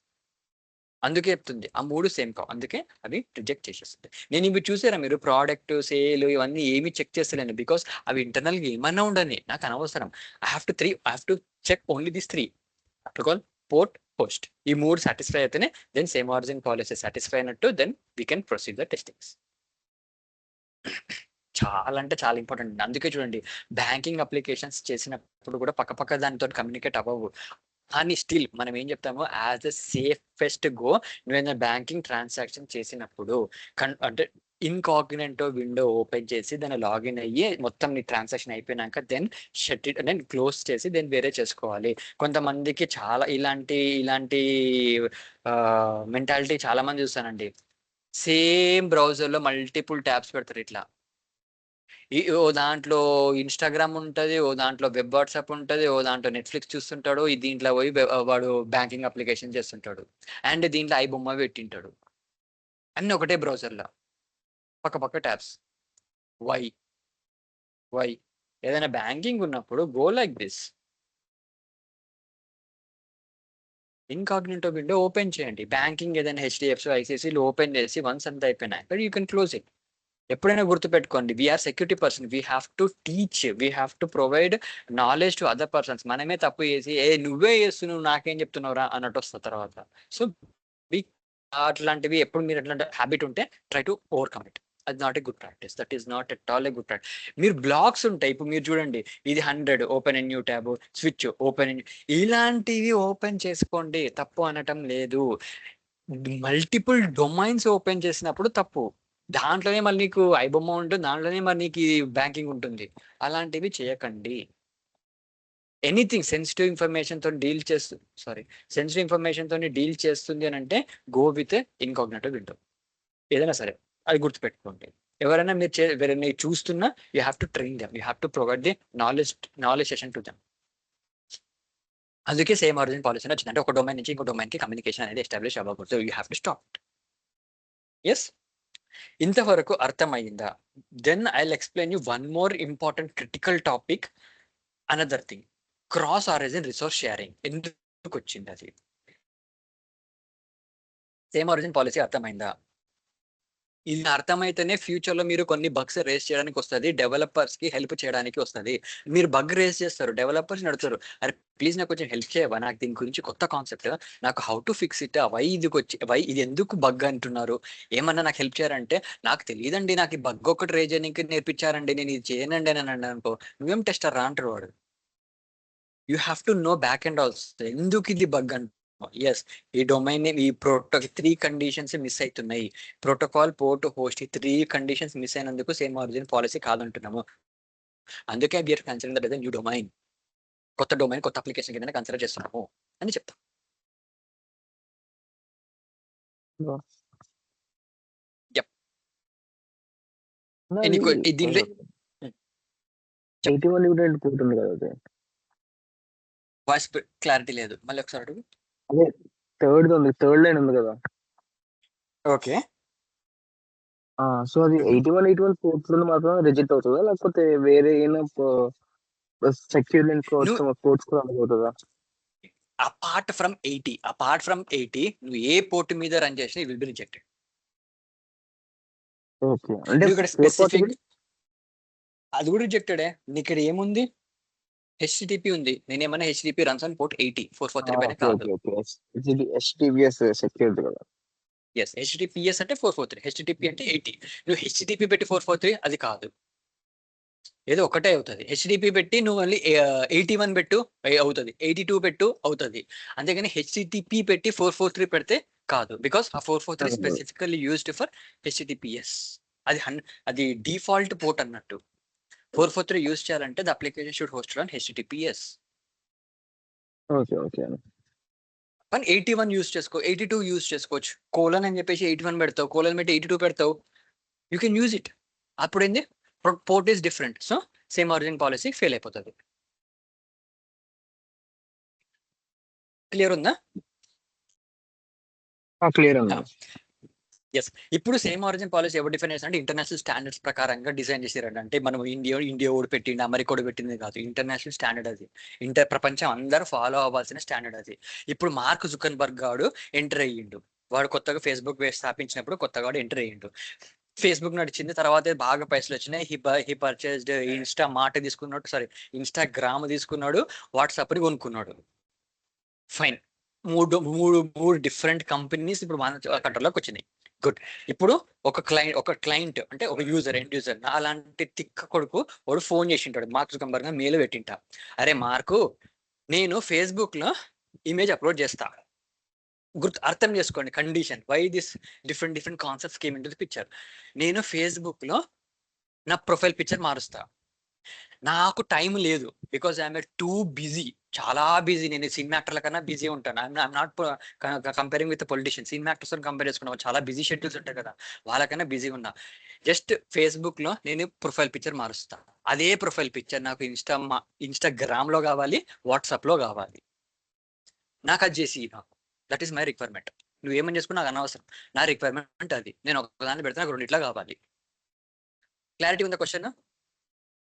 A: అందుకే చెప్తుంది ఆ మూడు సేమ్ కావు, అందుకే అవి రిజెక్ట్ చేసేస్తుంది. నేను ఇవి చూసారా మీరు, ప్రోడక్ట్ సేల్ ఇవన్నీ ఏమి చెక్ చేస్తలేను, బికాస్ అవి ఇంటర్నల్ గా ఏమన్నా ఉండని నాకు అనవసరం. I have to check only this 3: protocol, port, host. ఈ మూడు సాటిస్ఫై అయితేనే then same origin policy satisfy అయినట్టు, then we can proceed the testings. చాలా అంటే చాలా ఇంపార్టెంట్. అందుకే చూడండి బ్యాంకింగ్ అప్లికేషన్స్ చేసినప్పుడు కూడా పక్క దానితో కమ్యూనికేట్ అవ్వవు. కానీ స్టిల్ మనం ఏం చెప్తాము, యాజ్ ఎ సేఫెస్ట్ గో, నువ్వేదైనా బ్యాంకింగ్ ట్రాన్సాక్షన్ చేసినప్పుడు అంటే ఇన్కాగ్నెంటో విండో ఓపెన్ చేసి దాన్ని లాగిన్ అయ్యి మొత్తం నీ ట్రాన్సాక్షన్ అయిపోయినాక then shut it then close చేసి దెన్ వేరే చేసుకోవాలి. కొంతమందికి చాలా ఇలాంటి మెంటాలిటీ చాలా మంది చూస్తానండి. సేమ్ బ్రౌజర్లో మల్టిపుల్ ట్యాబ్స్ పెడతారు ఇట్లా. ఓ దాంట్లో ఇన్స్టాగ్రామ్ ఉంటది, ఓ దాంట్లో వెబ్ వాట్సాప్ ఉంటది, ఓ దాంట్లో నెట్ఫ్లిక్స్ చూస్తుంటాడు, ఈ దీంట్లో పోయి వాడు బ్యాంకింగ్ అప్లికేషన్ చేస్తుంటాడు, అండ్ దీంట్లో ఐ బొమ్మ పెట్టింటాడు. అన్ని ఒకటే బ్రౌజర్లో పక్క ట్యాబ్స్. వై వై ఏదైనా బ్యాంకింగ్ ఉన్నప్పుడు go like this. Incognito window open చేయండి. బ్యాంకింగ్ ఏదైనా హెచ్డిఎఫ్సి ఐసిఐసిలో ఓపెన్ చేసి వన్స్ అంతా అయిపోయినాక యూ కెన్ క్లోజ్ ఇట్. ఎప్పుడైనా గుర్తుపెట్టుకోండి, we're security person, we have to teach, we have to provide knowledge to other persons. మనమే తప్పు చేసి నువ్వే చేస్తున్నావు నాకేం చెప్తున్నావురా అన్నట్టు వస్తుంది తర్వాత. సో అట్లాంటివి ఎప్పుడు మీరు అట్లాంటి హ్యాబిట్ ఉంటే ట్రై టు ఓవర్కమ్ ఇట్. అది not a good practice, that is not at all a good practice. మీరు బ్లాక్స్ ఉంటాయి, ఇప్పుడు మీరు చూడండి ఇది 100 ఓపెన్ ఎన్ న్యూ ట్యాబ్, స్విచ్ ఓపెన్ ఇలాంటివి ఓపెన్ చేసుకోండి, తప్పు అనటం లేదు. మల్టిపుల్ డొమైన్స్ ఓపెన్ చేసినప్పుడు తప్పు. దాంట్లోనే మళ్ళీ నీకు ఐబొమ్మ ఉంటుంది, దాంట్లోనే మరి నీకు బ్యాంకింగ్ ఉంటుంది. అలాంటివి చేయకండి. ఎనీథింగ్ సెన్సిటివ్ ఇన్ఫర్మేషన్ తో డీల్ చేస్తుంది అని అంటే గో విత్ ఇన్కాగ్నిటో విండో. ఏదైనా సరే అది గుర్తుపెట్టుకోండి. ఎవరైనా మీరు చూస్తున్నా you have to train them, you have to provide the knowledge session to them. అందుకే సేమ్ ఆరిజిన్ పాలసీ వచ్చింది. అంటే ఒక డొమైన్ నుంచి ఇంకో డొమైన్ కి కమ్యూనికేషన్ అనేది ఎస్టాబ్లిష్ అవ్వకూడదు. You have to stop. Yes, ఇంతవరకు అర్థమైందా? Then I will explain you one more important critical topic, another thing, cross origin resource sharing. ఎందుకు వచ్చింది అది? సేమ్ ఆరిజిన్ పాలసీ అర్థమైందా? ఇది అర్థమైతేనే ఫ్యూచర్ లో మీరు కొన్ని బగ్స్ రేస్ చేయడానికి వస్తుంది, డెవలపర్స్ కి హెల్ప్ చేయడానికి వస్తుంది. మీరు బగ్ రేస్ చేస్తారు, డెవలపర్స్ నడుతారు, అరే ప్లీజ్ నాకు కొంచెం హెల్ప్ చేయవా, నాకు దీని గురించి కొత్త కాన్సెప్ట్, నాకు how to fix it, why ఇది ఎందుకు బగ్ అంటున్నారు, ఏమన్నా నాకు హెల్ప్ చేయారంటే నాకు తెలియదండి, నాకు ఈ బగ్ ఒకటి రేజ్ చేయడానికి నేర్పించారండి, నేను ఇది చేయనండి అని అన్నాను అనుకో, నువ్వేం టెస్టర్ రా అంటారు వాడు. You have to know back and also ఎందుకు ఇది బగ్ అంటున్నావు. ఎస్, ఈ డొమైన్ ఈ 3 కండిషన్స్ మిస్ అవుతున్నాయి. ప్రోటోకాల్, పోర్ట్, హోస్ట్, ఈ 3 కండిషన్స్ మిస్ అయినందుకు సేమ్ ఆరిజిన్ పాలసీ కాదంటున్నాము. అందుకే we're considering that new domain, కొత్త డొమైన్, కొత్త అప్లికేషన్ కింద కన్సిడర్ చేస్తున్నాము అని చెప్తాం. దీంట్లో
B: 81 కోడ్ ఉంది కదా అది,
A: వాయిస్ క్లారిటీ లేదు, మళ్ళీ ఒకసారి అడుగు.
B: అదే థర్డ్ లైన్ ఉంది కదా.
A: ఓకే,
B: సో అది 81 పోర్ట్స్ మాత్రం రిజెక్ట్ అవుతుందా, లేకపోతే వేరే ఏమైనా సెక్యూర్ లింక్
A: నువ్వు
B: కోడ్స్ కూడా అందుకుంటుందా?
A: అపార్ట్ ఫ్రమ్ 80 నువ్వు ఏ పోర్ట్ మీద రన్ చేసినా విల్ బి రిజెక్టెడ్.
B: ఓకే, అంటే
A: నువ్వు ఇక్కడ
B: 440
A: స్పెసిఫిక్ అది కూడా రిజెక్టెడే. నీకు ఇక్కడ ఏముంది, హెచ్టిటిపి ఉంది. నేనేమన్నా హెచ్టిటిపి రన్స్ ఆన్ పోర్ట్ 443 పైన
B: ఓకే
A: కాదు.
B: ఓకే ఓకే HTTPS సెక్యూరిటీ కదా.
A: ఎస్, హెచ్టిటిపిఎస్ అంటే 443, హెచ్టిటిపి అంటే 80. నువ్వు హెచ్టిటిపి పెట్టి 443 అది కాదు, ఏదో ఒకటే అవుతుంది. హెచ్డిపి పెట్టి నువ్వు మళ్ళీ 81 పెట్టు అవుతుంది, 82 పెట్టు అవుతుంది. అంతేగాని హెచ్టిటిపి పెట్టి 443 పెడితే కాదు, బికాస్ ఆ 443 స్పెసిఫికల్లీ యూజ్డ్ ఫర్ హెచ్టిటిపిఎస్. అది డిఫాల్ట్ పోర్ట్ అన్నట్టు. 443 యూజ్ చేయాలంటే the application should hosted on HTTPS.
B: Okay okay
A: కానీ 81 యూజ్ చేసుకో, 82 యూజ్ చేసుకోవచ్చు. కోలన్ అని చెప్పేసి 81 పెడతావు, కోలన్ పెట్టి 82 పెడతావు, యూ కెన్ యూజ్ ఇట్. అప్పుడు ఏంది, port is different, so same origin policy fail అయిపోతుంది. క్లియర్ ఉందా?
B: క్లియర్ ఉంది.
A: ఎస్. ఇప్పుడు సేమ్ ఆరిజిన్ పాలసీ ఎవరు డిఫైన్ చేస్తారు అంటే ఇంటర్నేషనల్ స్టాండర్డ్స్ ప్రకారంగా డిజైన్ చేశారండి. అంటే మనం ఇండియా ఓడి పెట్టింది, అమెరికా ఓడి పెట్టింది కాదు, ఇంటర్నేషనల్ స్టాండర్డ్ అది. ప్రపంచం అందరూ ఫాలో అవ్వాల్సిన స్టాండర్డ్ అది. ఇప్పుడు మార్క్ జుకర్బర్గ్ గాడు ఎంటర్ అయ్యిండు, వాడు కొత్తగా ఫేస్బుక్ స్థాపించినప్పుడు కొత్తగా ఎంటర్ అయ్యిండు. ఫేస్బుక్ నడిచింది, తర్వాత బాగా పైసలు వచ్చినాయి. హీ పర్చేస్డ్ ఇన్స్టాగ్రామ్ తీసుకున్నాడు, వాట్సాప్ ని కొనుక్కున్నాడు. ఫైన్, మూడు డిఫరెంట్ కంపెనీస్ ఇప్పుడు మన కంట్రోల్లోకి వచ్చినాయి. గుడ్. ఇప్పుడు ఒక క్లయింట్ అంటే ఒక ఎండ్ యూజర్ అలాంటి తిక్క కొడుకు వాడు ఫోన్ చేసింటాడు మార్క్ జుకర్బర్గ్ మెయిల్ పెట్టింటా, అరే మార్కు, నేను ఫేస్బుక్ లో ఇమేజ్ అప్లోడ్ చేస్తా. అర్థం చేసుకోండి condition, why this different concepts came into the picture. నేను ఫేస్బుక్ లో నా ప్రొఫైల్ పిక్చర్ మారుస్తా, నాకు టైం లేదు, బికాస్ ఐఎమ్ టూ బిజీ, చాలా బిజీ. నేను సినిమా యాక్టర్ల కన్నా బిజీ ఉంటాను. I'm not comparing with politician, cinema actors compare చేసుకున్నాం, చాలా బిజీ షెడ్యూల్స్ ఉంటాయి కదా, వాళ్ళకన్నా బిజీగా ఉన్నా. జస్ట్ ఫేస్బుక్ లో నేను ప్రొఫైల్ పిక్చర్ మారుస్తా, అదే ప్రొఫైల్ పిక్చర్ నాకు ఇన్స్టాగ్రామ్ లో కావాలి, వాట్సాప్ లో కావాలి, నాకు అది చేసి నాకు దట్ ఈస్ మై రిక్వైర్మెంట్. నువ్వేమని చేసుకున్నా నాకు అనవసరం, నా రిక్వైర్మెంట్ అది. నేను ఒక దాన్ని పెడితే నాకు రెండిట్లా కావాలి. క్లారిటీ ఉందా?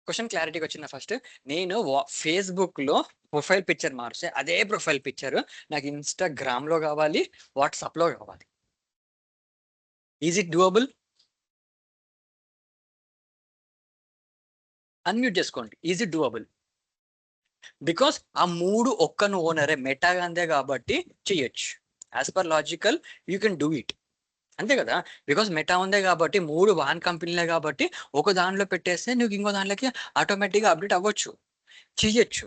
A: క్వశ్చన్ క్లారిటీగా వచ్చిందా? ఫస్ట్ నేను ఫేస్బుక్ లో ప్రొఫైల్ పిక్చర్ మారిస్తే అదే ప్రొఫైల్ పిక్చర్ నాకు ఇన్స్టాగ్రామ్ లో కావాలి, వాట్సాప్ లో కావాలి. Is it doable? అన్మ్యూట్ చేసుకోండి. Is it doable? బికాస్ ఆ మూడు ఒక్కను ఓనరే మెటా అందే కాబట్టి చెయ్యొచ్చు. As per logical you can do it, అంతే కదా. బికాస్ మెటా ఉందే కాబట్టి, మూడు వాన్ కంపెనీలే కాబట్టి, ఒక దానిలో పెట్టేస్తే నువ్వు ఇంకో దానిలోకి ఆటోమేటిక్గా అప్డేట్ అవ్వచ్చు, చెయ్యొచ్చు.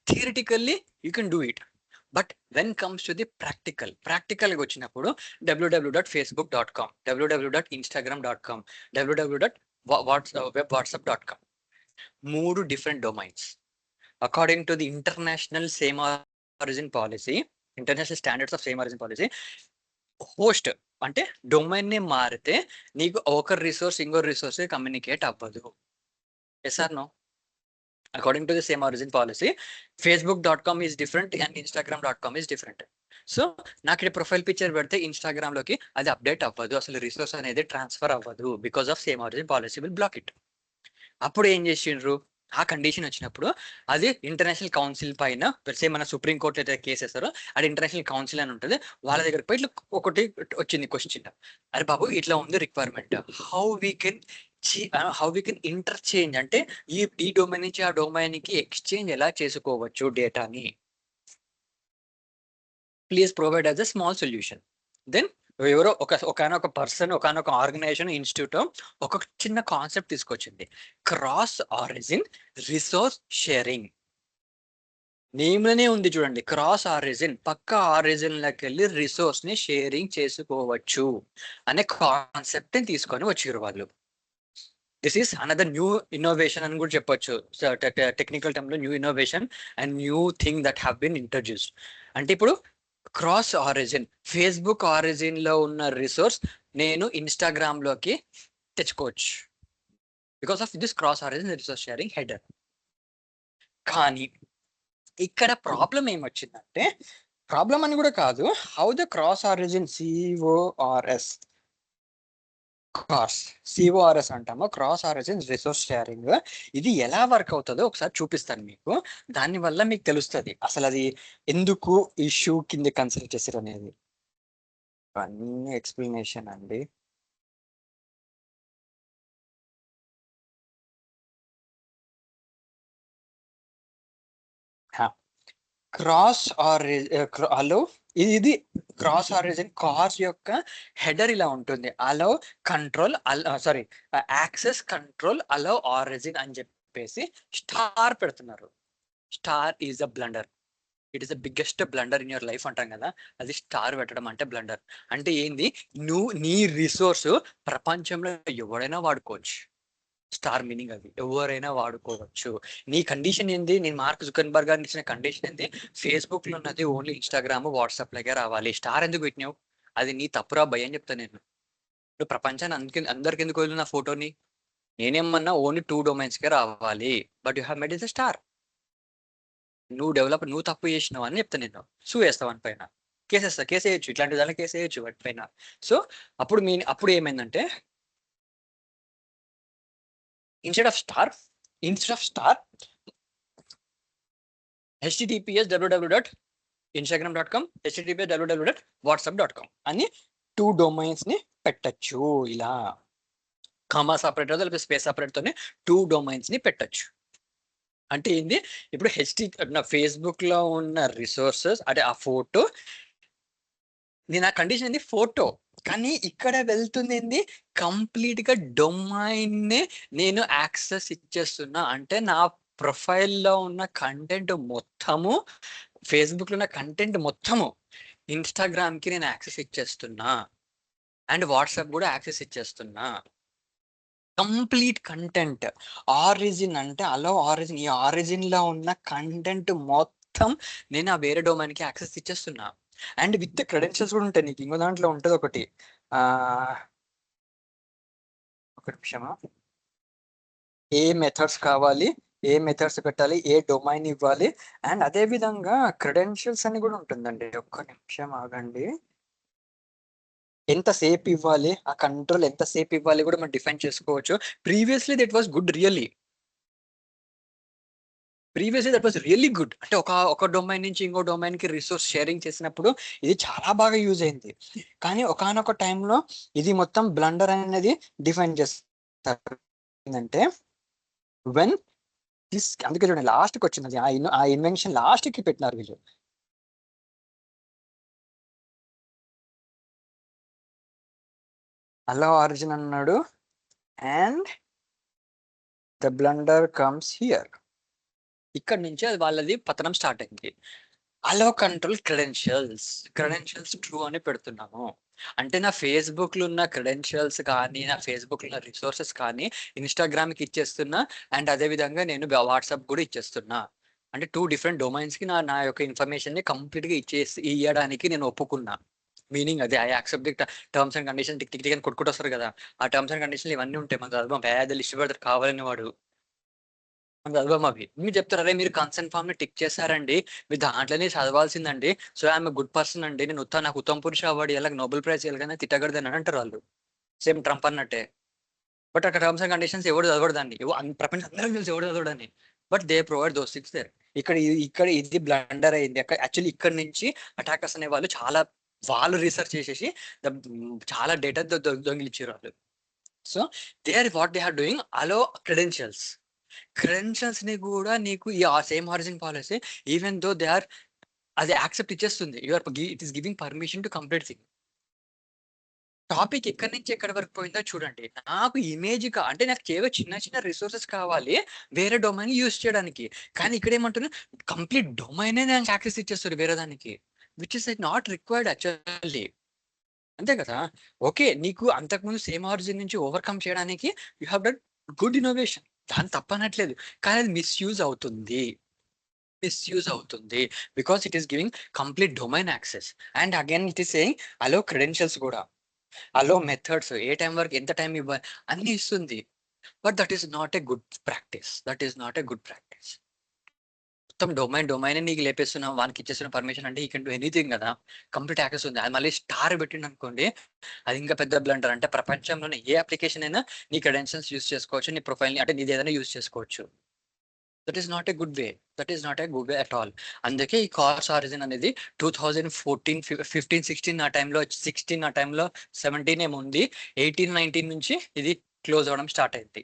A: Theoretically you can do it. But when comes to the ప్రాక్టికల్గా వచ్చినప్పుడు www.facebook.com, www.instagram.com, www.webwhatsapp.com, మూడు different domains. According to the international same origin policy, international standards of same origin policy, host అంటే డొమైన్ ని మారితే నీకు ఒక రిసోర్స్ ఇంకో resource communicate అవ్వదు. Yes or no? According to the same origin policy, facebook.com is different and instagram.com is different. So నాకు ఇక్కడ profile picture పెడితే ఇన్స్టాగ్రామ్ లోకి అది అప్డేట్ అవ్వదు, అసలు రిసోర్స్ అనేది ట్రాన్స్ఫర్ అవ్వదు, because of same origin policy will block it. అప్పుడు ఏం చేసిండ్రు, ఆ కండిషన్ వచ్చినప్పుడు అది ఇంటర్నేషనల్ కౌన్సిల్ పైన, మన సుప్రీం కోర్టు అయితే కేసు వేస్తారో అది ఇంటర్నేషనల్ కౌన్సిల్ అని ఉంటుంది, వాళ్ళ దగ్గర పోయి ఇట్లా ఒకటి వచ్చింది క్వశ్చన్, అరే బాబు ఇట్లా ఉంది requirement, how we can interchange, అంటే ఈ డొమైన్ నుంచి ఆ డొమైన్ కి ఎక్స్చేంజ్ ఎలా చేసుకోవచ్చు డేటాని, please provide as a small solution. Then ఎవరో ఒక పర్సన్, ఒక ఆర్గనైజేషన్, ఇన్స్టిట్యూట్ ఒక చిన్న కాన్సెప్ట్ తీసుకొచ్చింది, క్రాస్ ఆరిజిన్ రిసోర్స్ షేరింగ్. నేమ్లోనే ఉంది చూడండి, క్రాస్ ఆరిజిన్, పక్క ఆరిజిన్ లకి వెళ్ళి రిసోర్స్ ని షేరింగ్ చేసుకోవచ్చు అనే కాన్సెప్ట్ ని తీసుకొని వచ్చారు వాళ్ళు. This is another new innovation అని కూడా చెప్పొచ్చు, టెక్నికల్ టర్మ్ లో new innovation and new thing that have been introduced. అంటే ఇప్పుడు క్రాస్ ఆరిజిన్, ఫేస్బుక్ ఆరిజిన్ లో ఉన్న రిసోర్స్ నేను ఇన్స్టాగ్రామ్ లోకి తెచ్చుకోవచ్చు because of this cross origin resource sharing header. కానీ ఇక్కడ ప్రాబ్లం ఏమొచ్చిందంటే, ప్రాబ్లం అని కూడా కాదు, how the cross origin CORS cars CORS అంటాము, క్రాస్ ఆరిజిన్ రిసోర్స్ షేరింగ్. ఇది ఎలా వర్క్ అవుతుందో ఒకసారి చూపిస్తాను మీకు. దానివల్ల మీకు తెలుస్తుంది అసలు అది ఎందుకు ఇష్యూ కింద కన్సిడర్ చేశారు అనేది. అన్ని ఎక్స్ప్లెనేషన్ అండి. క్రాస్ అలో ఇది క్రాస్ ఆరిజిన్ కార్స్ యొక్క హెడర్ ఇలా ఉంటుంది. అలో control sorry access control allow origin అని చెప్పేసి స్టార్ పెడుతున్నారు. Star is a blunder. It is the biggest blunder in your life అంటాం కదా, అది స్టార్ పెట్టడం అంటే బ్లండర్. అంటే ఏంది, నువ్వు నీ రిసోర్స్ ప్రపంచంలో ఎవడైనా వాడుకోవచ్చు. స్టార్ మీనింగ్ అది ఎవరైనా వాడుకోవచ్చు. నీ కండిషన్ ఏంది, నేను మార్క్ జుకర్బర్గ్ గారికి ఇచ్చిన కండిషన్ ఏంది, ఫేస్బుక్ లో ఉన్నది ఓన్లీ ఇన్స్టాగ్రామ్ వాట్సాప్ లాగే రావాలి. స్టార్ ఎందుకు పెట్టినావు, అది నీ తప్పురా భయ్ అని చెప్తాను నేను. నువ్వు ప్రపంచాన్ని అందరికి ఎందుకు వదిలిన ఫోటోని, నేనేమన్నా ఓన్లీ 2 domains కే రావాలి, but you have made is a star. నువ్వు తప్పు చేసినావు అని చెప్తా నేను. సూ వేస్తావు అని పైన, కేసు వేయచ్చు, ఇట్లాంటి దానికి కేసు వేయచ్చు వాటి పైన. సో అప్పుడు ఏమైందంటే, instead of star https www.instagram.com https www.whatsapp.com అని 2 domains ని పెట్టచ్చు. ఇలా కామా సపరేటర్ లేకపోతే స్పేస్ సపరేట్ తోనే 2 domains ని పెట్టచ్చు. అంటే ఏంది, ఇప్పుడు నా ఫేస్బుక్ లో ఉన్న రిసోర్సెస్ అంటే ఆ ఫోటో, నా కండిషన్ ఏంది ఫోటో, కానీ ఇక్కడ వెళ్తుంది ఏంది, కంప్లీట్ గా డొమైన్ నేను యాక్సెస్ ఇచ్చేస్తున్నా. అంటే నా ప్రొఫైల్లో ఉన్న కంటెంట్ మొత్తము, ఫేస్బుక్ లో ఉన్న కంటెంట్ మొత్తము ఇన్స్టాగ్రామ్ కి నేను యాక్సెస్ ఇచ్చేస్తున్నా, అండ్ వాట్సాప్ కూడా యాక్సెస్ ఇచ్చేస్తున్నా. కంప్లీట్ కంటెంట్ ఆరిజిన్ అంటే అలో ఆరిజిన్, ఈ ఆరిజిన్ లో ఉన్న కంటెంట్ మొత్తం నేను ఆ వేరే డొమైన్ కి యాక్సెస్ ఇచ్చేస్తున్నా. అండ్ విత్ క్రెడెన్షియల్స్ కూడా ఉంటాయి. నీకు ఇంకో దాంట్లో ఉంటుంది ఒకటి, ఒక నిమిషమా, ఏ మెథడ్స్ కావాలి, ఏ మెథడ్స్ పెట్టాలి, ఏ డొమైన్ ఇవ్వాలి, అండ్ అదే విధంగా క్రెడెన్షియల్స్ అని కూడా ఉంటుందండి. ఒక్క నిమిషం ఆగండి. ఎంతసేపు ఇవ్వాలి, ఆ కంట్రోల్ ఎంతసేపు ఇవ్వాలి కూడా మనం డిఫైన్ చేసుకోవచ్చు. Previously that was good, previously that was really good. అంటే ఒక డొమైన్ నుంచి ఇంకో డొమైన్ కి రిసోర్స్ షేరింగ్ చేసినప్పుడు ఇది చాలా బాగా యూజ్ అయింది. కానీ ఒకనొక టైంలో ఇది మొత్తం బ్లండర్ అనేది డిఫైన్ చేస్తారు. ఏంటంటే వెన్ దిస్, అందుకే చూడండి లాస్ట్కి వచ్చింది, ఆ ఇన్వెన్షన్ లాస్ట్ కి పెట్టినారు వీళ్ళు. అలా ఆరిజిన్ అన్నాడు, and the blunder comes here. ఇక్కడ నుంచి అది వాళ్ళది పతనం స్టార్ట్ అయింది. అలో కంట్రోల్ క్రెడెన్షియల్స్ ట్రూ అని పెడుతున్నాము. అంటే నా ఫేస్బుక్ లో ఉన్న క్రెడెన్షియల్స్ కానీ, నా ఫేస్బుక్ లో ఉన్న రిసోర్సెస్ కానీ ఇన్స్టాగ్రామ్ కి ఇచ్చేస్తున్నా, అండ్ అదే విధంగా నేను వాట్సాప్ కూడా ఇచ్చేస్తున్నా. అంటే 2 different డొమైన్స్ కి నా యొక్క ఇన్ఫర్మేషన్ ని కంప్లీట్ గా ఇయ్యడానికి నేను ఒప్పుకున్నా. మీనింగ్ అదే, I accept the terms and condition, tick tick tick అని కొట్టుకుంటూ వస్తారు కదా, ఆ టర్మ్స్ అండ్ కండిషన్లు ఇవన్నీ ఉంటాయి. మన చదువు పేద లిస్ట్ పెడతారు కావాలని వాడు, చదవం అవి. మీరు చెప్తారు, అరే మీరు కన్సెంట్ ఫామ్ ని టిక్ చేశారండి, మీరు దాంట్లోనే చదవాల్సిందండి, సో ఐఎమ్ గుడ్ పర్సన్ అండి, నేను నాకు ఉత్తమ్ పురుష అవార్డు ఎలా, నోబెల్ ప్రైజ్ ఎలాగైనా తిట్టగడదని అని అంటారు వాళ్ళు, సేమ్ ట్రంప్ అన్నట్టే. బట్ అక్కడ టర్మ్స్ అండ్ కండిషన్స్ ఎవడు చదవడండి, ప్రపంచం అందరం తెలుసు ఎవడు చదవడని, but they provide those things there. ఇక్కడ ఇది బ్లండర్ అయింది. యాక్చువల్లీ ఇక్కడ నుంచి అటాకర్స్ అనే వాళ్ళు వాళ్ళు రీసెర్చ్ చేసేసి చాలా డేటా దొంగిలించారు వాళ్ళు. So what they are doing, allow credentials ని కూడా నీకు ఈ same origin policy, even though they are, అది యాక్సెప్ట్ ఇచ్చేస్తుంది. It is giving permission to complete thing. Topic ఎక్కడి నుంచి ఎక్కడి వరకు పోయిందో చూడండి. నాకు ఇమేజ్ అంటే నాకు కేవలం చిన్న చిన్న రిసోర్సెస్ కావాలి వేరే డొమైన్ యూజ్ చేయడానికి, కానీ ఇక్కడ ఏమంటున్నా, కంప్లీట్ డొమైనే నాకు యాక్సెస్ ఇచ్చేస్తారు వేరే దానికి, which is not required actually. అంతే కదా. ఓకే, నీకు అంతకుముందు సేమ్ ఆరిజిన్ నుంచి ఓవర్కమ్ చేయడానికి you have done good innovation, దాన్ని తప్పనట్లేదు, కానీ అది మిస్యూజ్ అవుతుంది because it is giving complete domain access. And again it is saying allow credentials కూడా, అలో మెథడ్స్, ఏ టైం వరకు ఎంత టైం ఇవ్వాలి అన్ని ఇస్తుంది. But that is not a good practice. మొత్తం డొమైన్ నీకు లేపేస్తున్నాం, వానికి ఇచ్చేస్తున్న పర్మిషన్ అంటే ఈ కెన్ డూ ఎనీథింగ్ కదా, కంప్లీట్ యాక్సెస్ ఉంది. అది మళ్ళీ స్టార్ పెట్టిండు అనుకోండి, అది ఇంకా పెద్ద బ్లండర్. అంటే ప్రపంచంలోనే ఏ అప్లికేషన్ అయినా నీ క్రెడెన్షియల్స్ యూస్ చేసుకోవచ్చు, నీ ప్రొఫైల్ని అంటే నీది ఏదైనా యూస్ చేసుకోవచ్చు. That is not a good way, that is not a good way at all. అందుకే ఈ కార్స్ ఆరిజిన్ అనేది 2014, 15, 16 ఆ టైంలో, 16 ఆ టైంలో, 17 ఏమో ఉంది, 18, 19 నుంచి ఇది క్లోజ్ అవ్వడం స్టార్ట్ అయింది.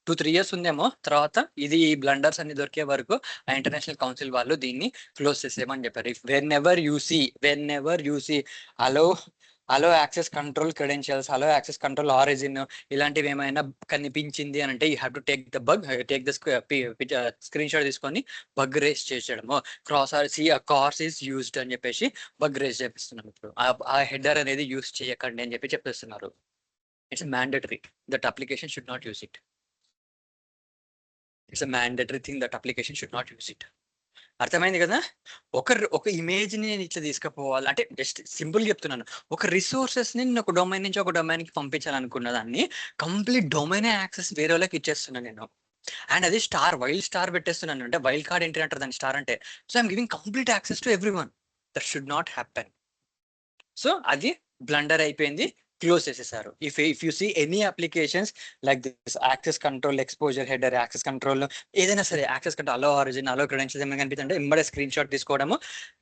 A: 2-3 years ఉందేమో. తర్వాత ఇది ఈ బ్లండర్స్ అన్ని దొరికే వరకు ఆ ఇంటర్నేషనల్ కౌన్సిల్ వాళ్ళు దీన్ని క్లోజ్ చేసేయమని చెప్పారు. Whenever you see allow access control credentials, allow access control origin ఇలాంటివి ఏమైనా కనిపించింది అని అంటే you have to take the screenshot తీసుకొని బగ్ రేస్ చేసేయడము. కార్స్ ఈస్ యూజ్డ్ అని చెప్పేసి బగ్ రేస్ చేపిస్తున్నాం. ఇప్పుడు ఆ హెడర్ అనేది యూజ్ చేయకండి అని చెప్పేస్తున్నారు. It's mandatory that application should not use it. It's a mandatory thing that application should not use it. అర్థమైంది కదా. ఒక ఇమేజ్ ని నేను ఇట్లా తీసుకుపోవాలి అంటే జస్ట్ సింపుల్ చెప్తున్నాను. ఒక రిసోర్సెస్ ని నేను ఒక డొమైన్ నుంచి ఒక డొమైన్ కి పంపించాలనుకున్న దాన్ని కంప్లీట్ డొమైన్ యాక్సెస్ వేరే వాళ్ళకి ఇచ్చేస్తున్నాను నేను. అండ్ అది వైల్డ్ స్టార్ పెట్టేస్తున్నాను. అంటే వైల్డ్ కార్డ్ ఎంట్రీ అంటారు దాని స్టార్ అంటే. So I'm giving complete access to everyone. That should not happen. So అది బ్లండర్ అయిపోయింది, క్లోజ్ చేసేసారు. If you see any applications like this access control, exposure header, access control, ఏదైనా సరే access control, allow origin, allow credentials ఏమైనా కనిపిస్తుంటే ఎంబడే screenshot తీసుకోవడము,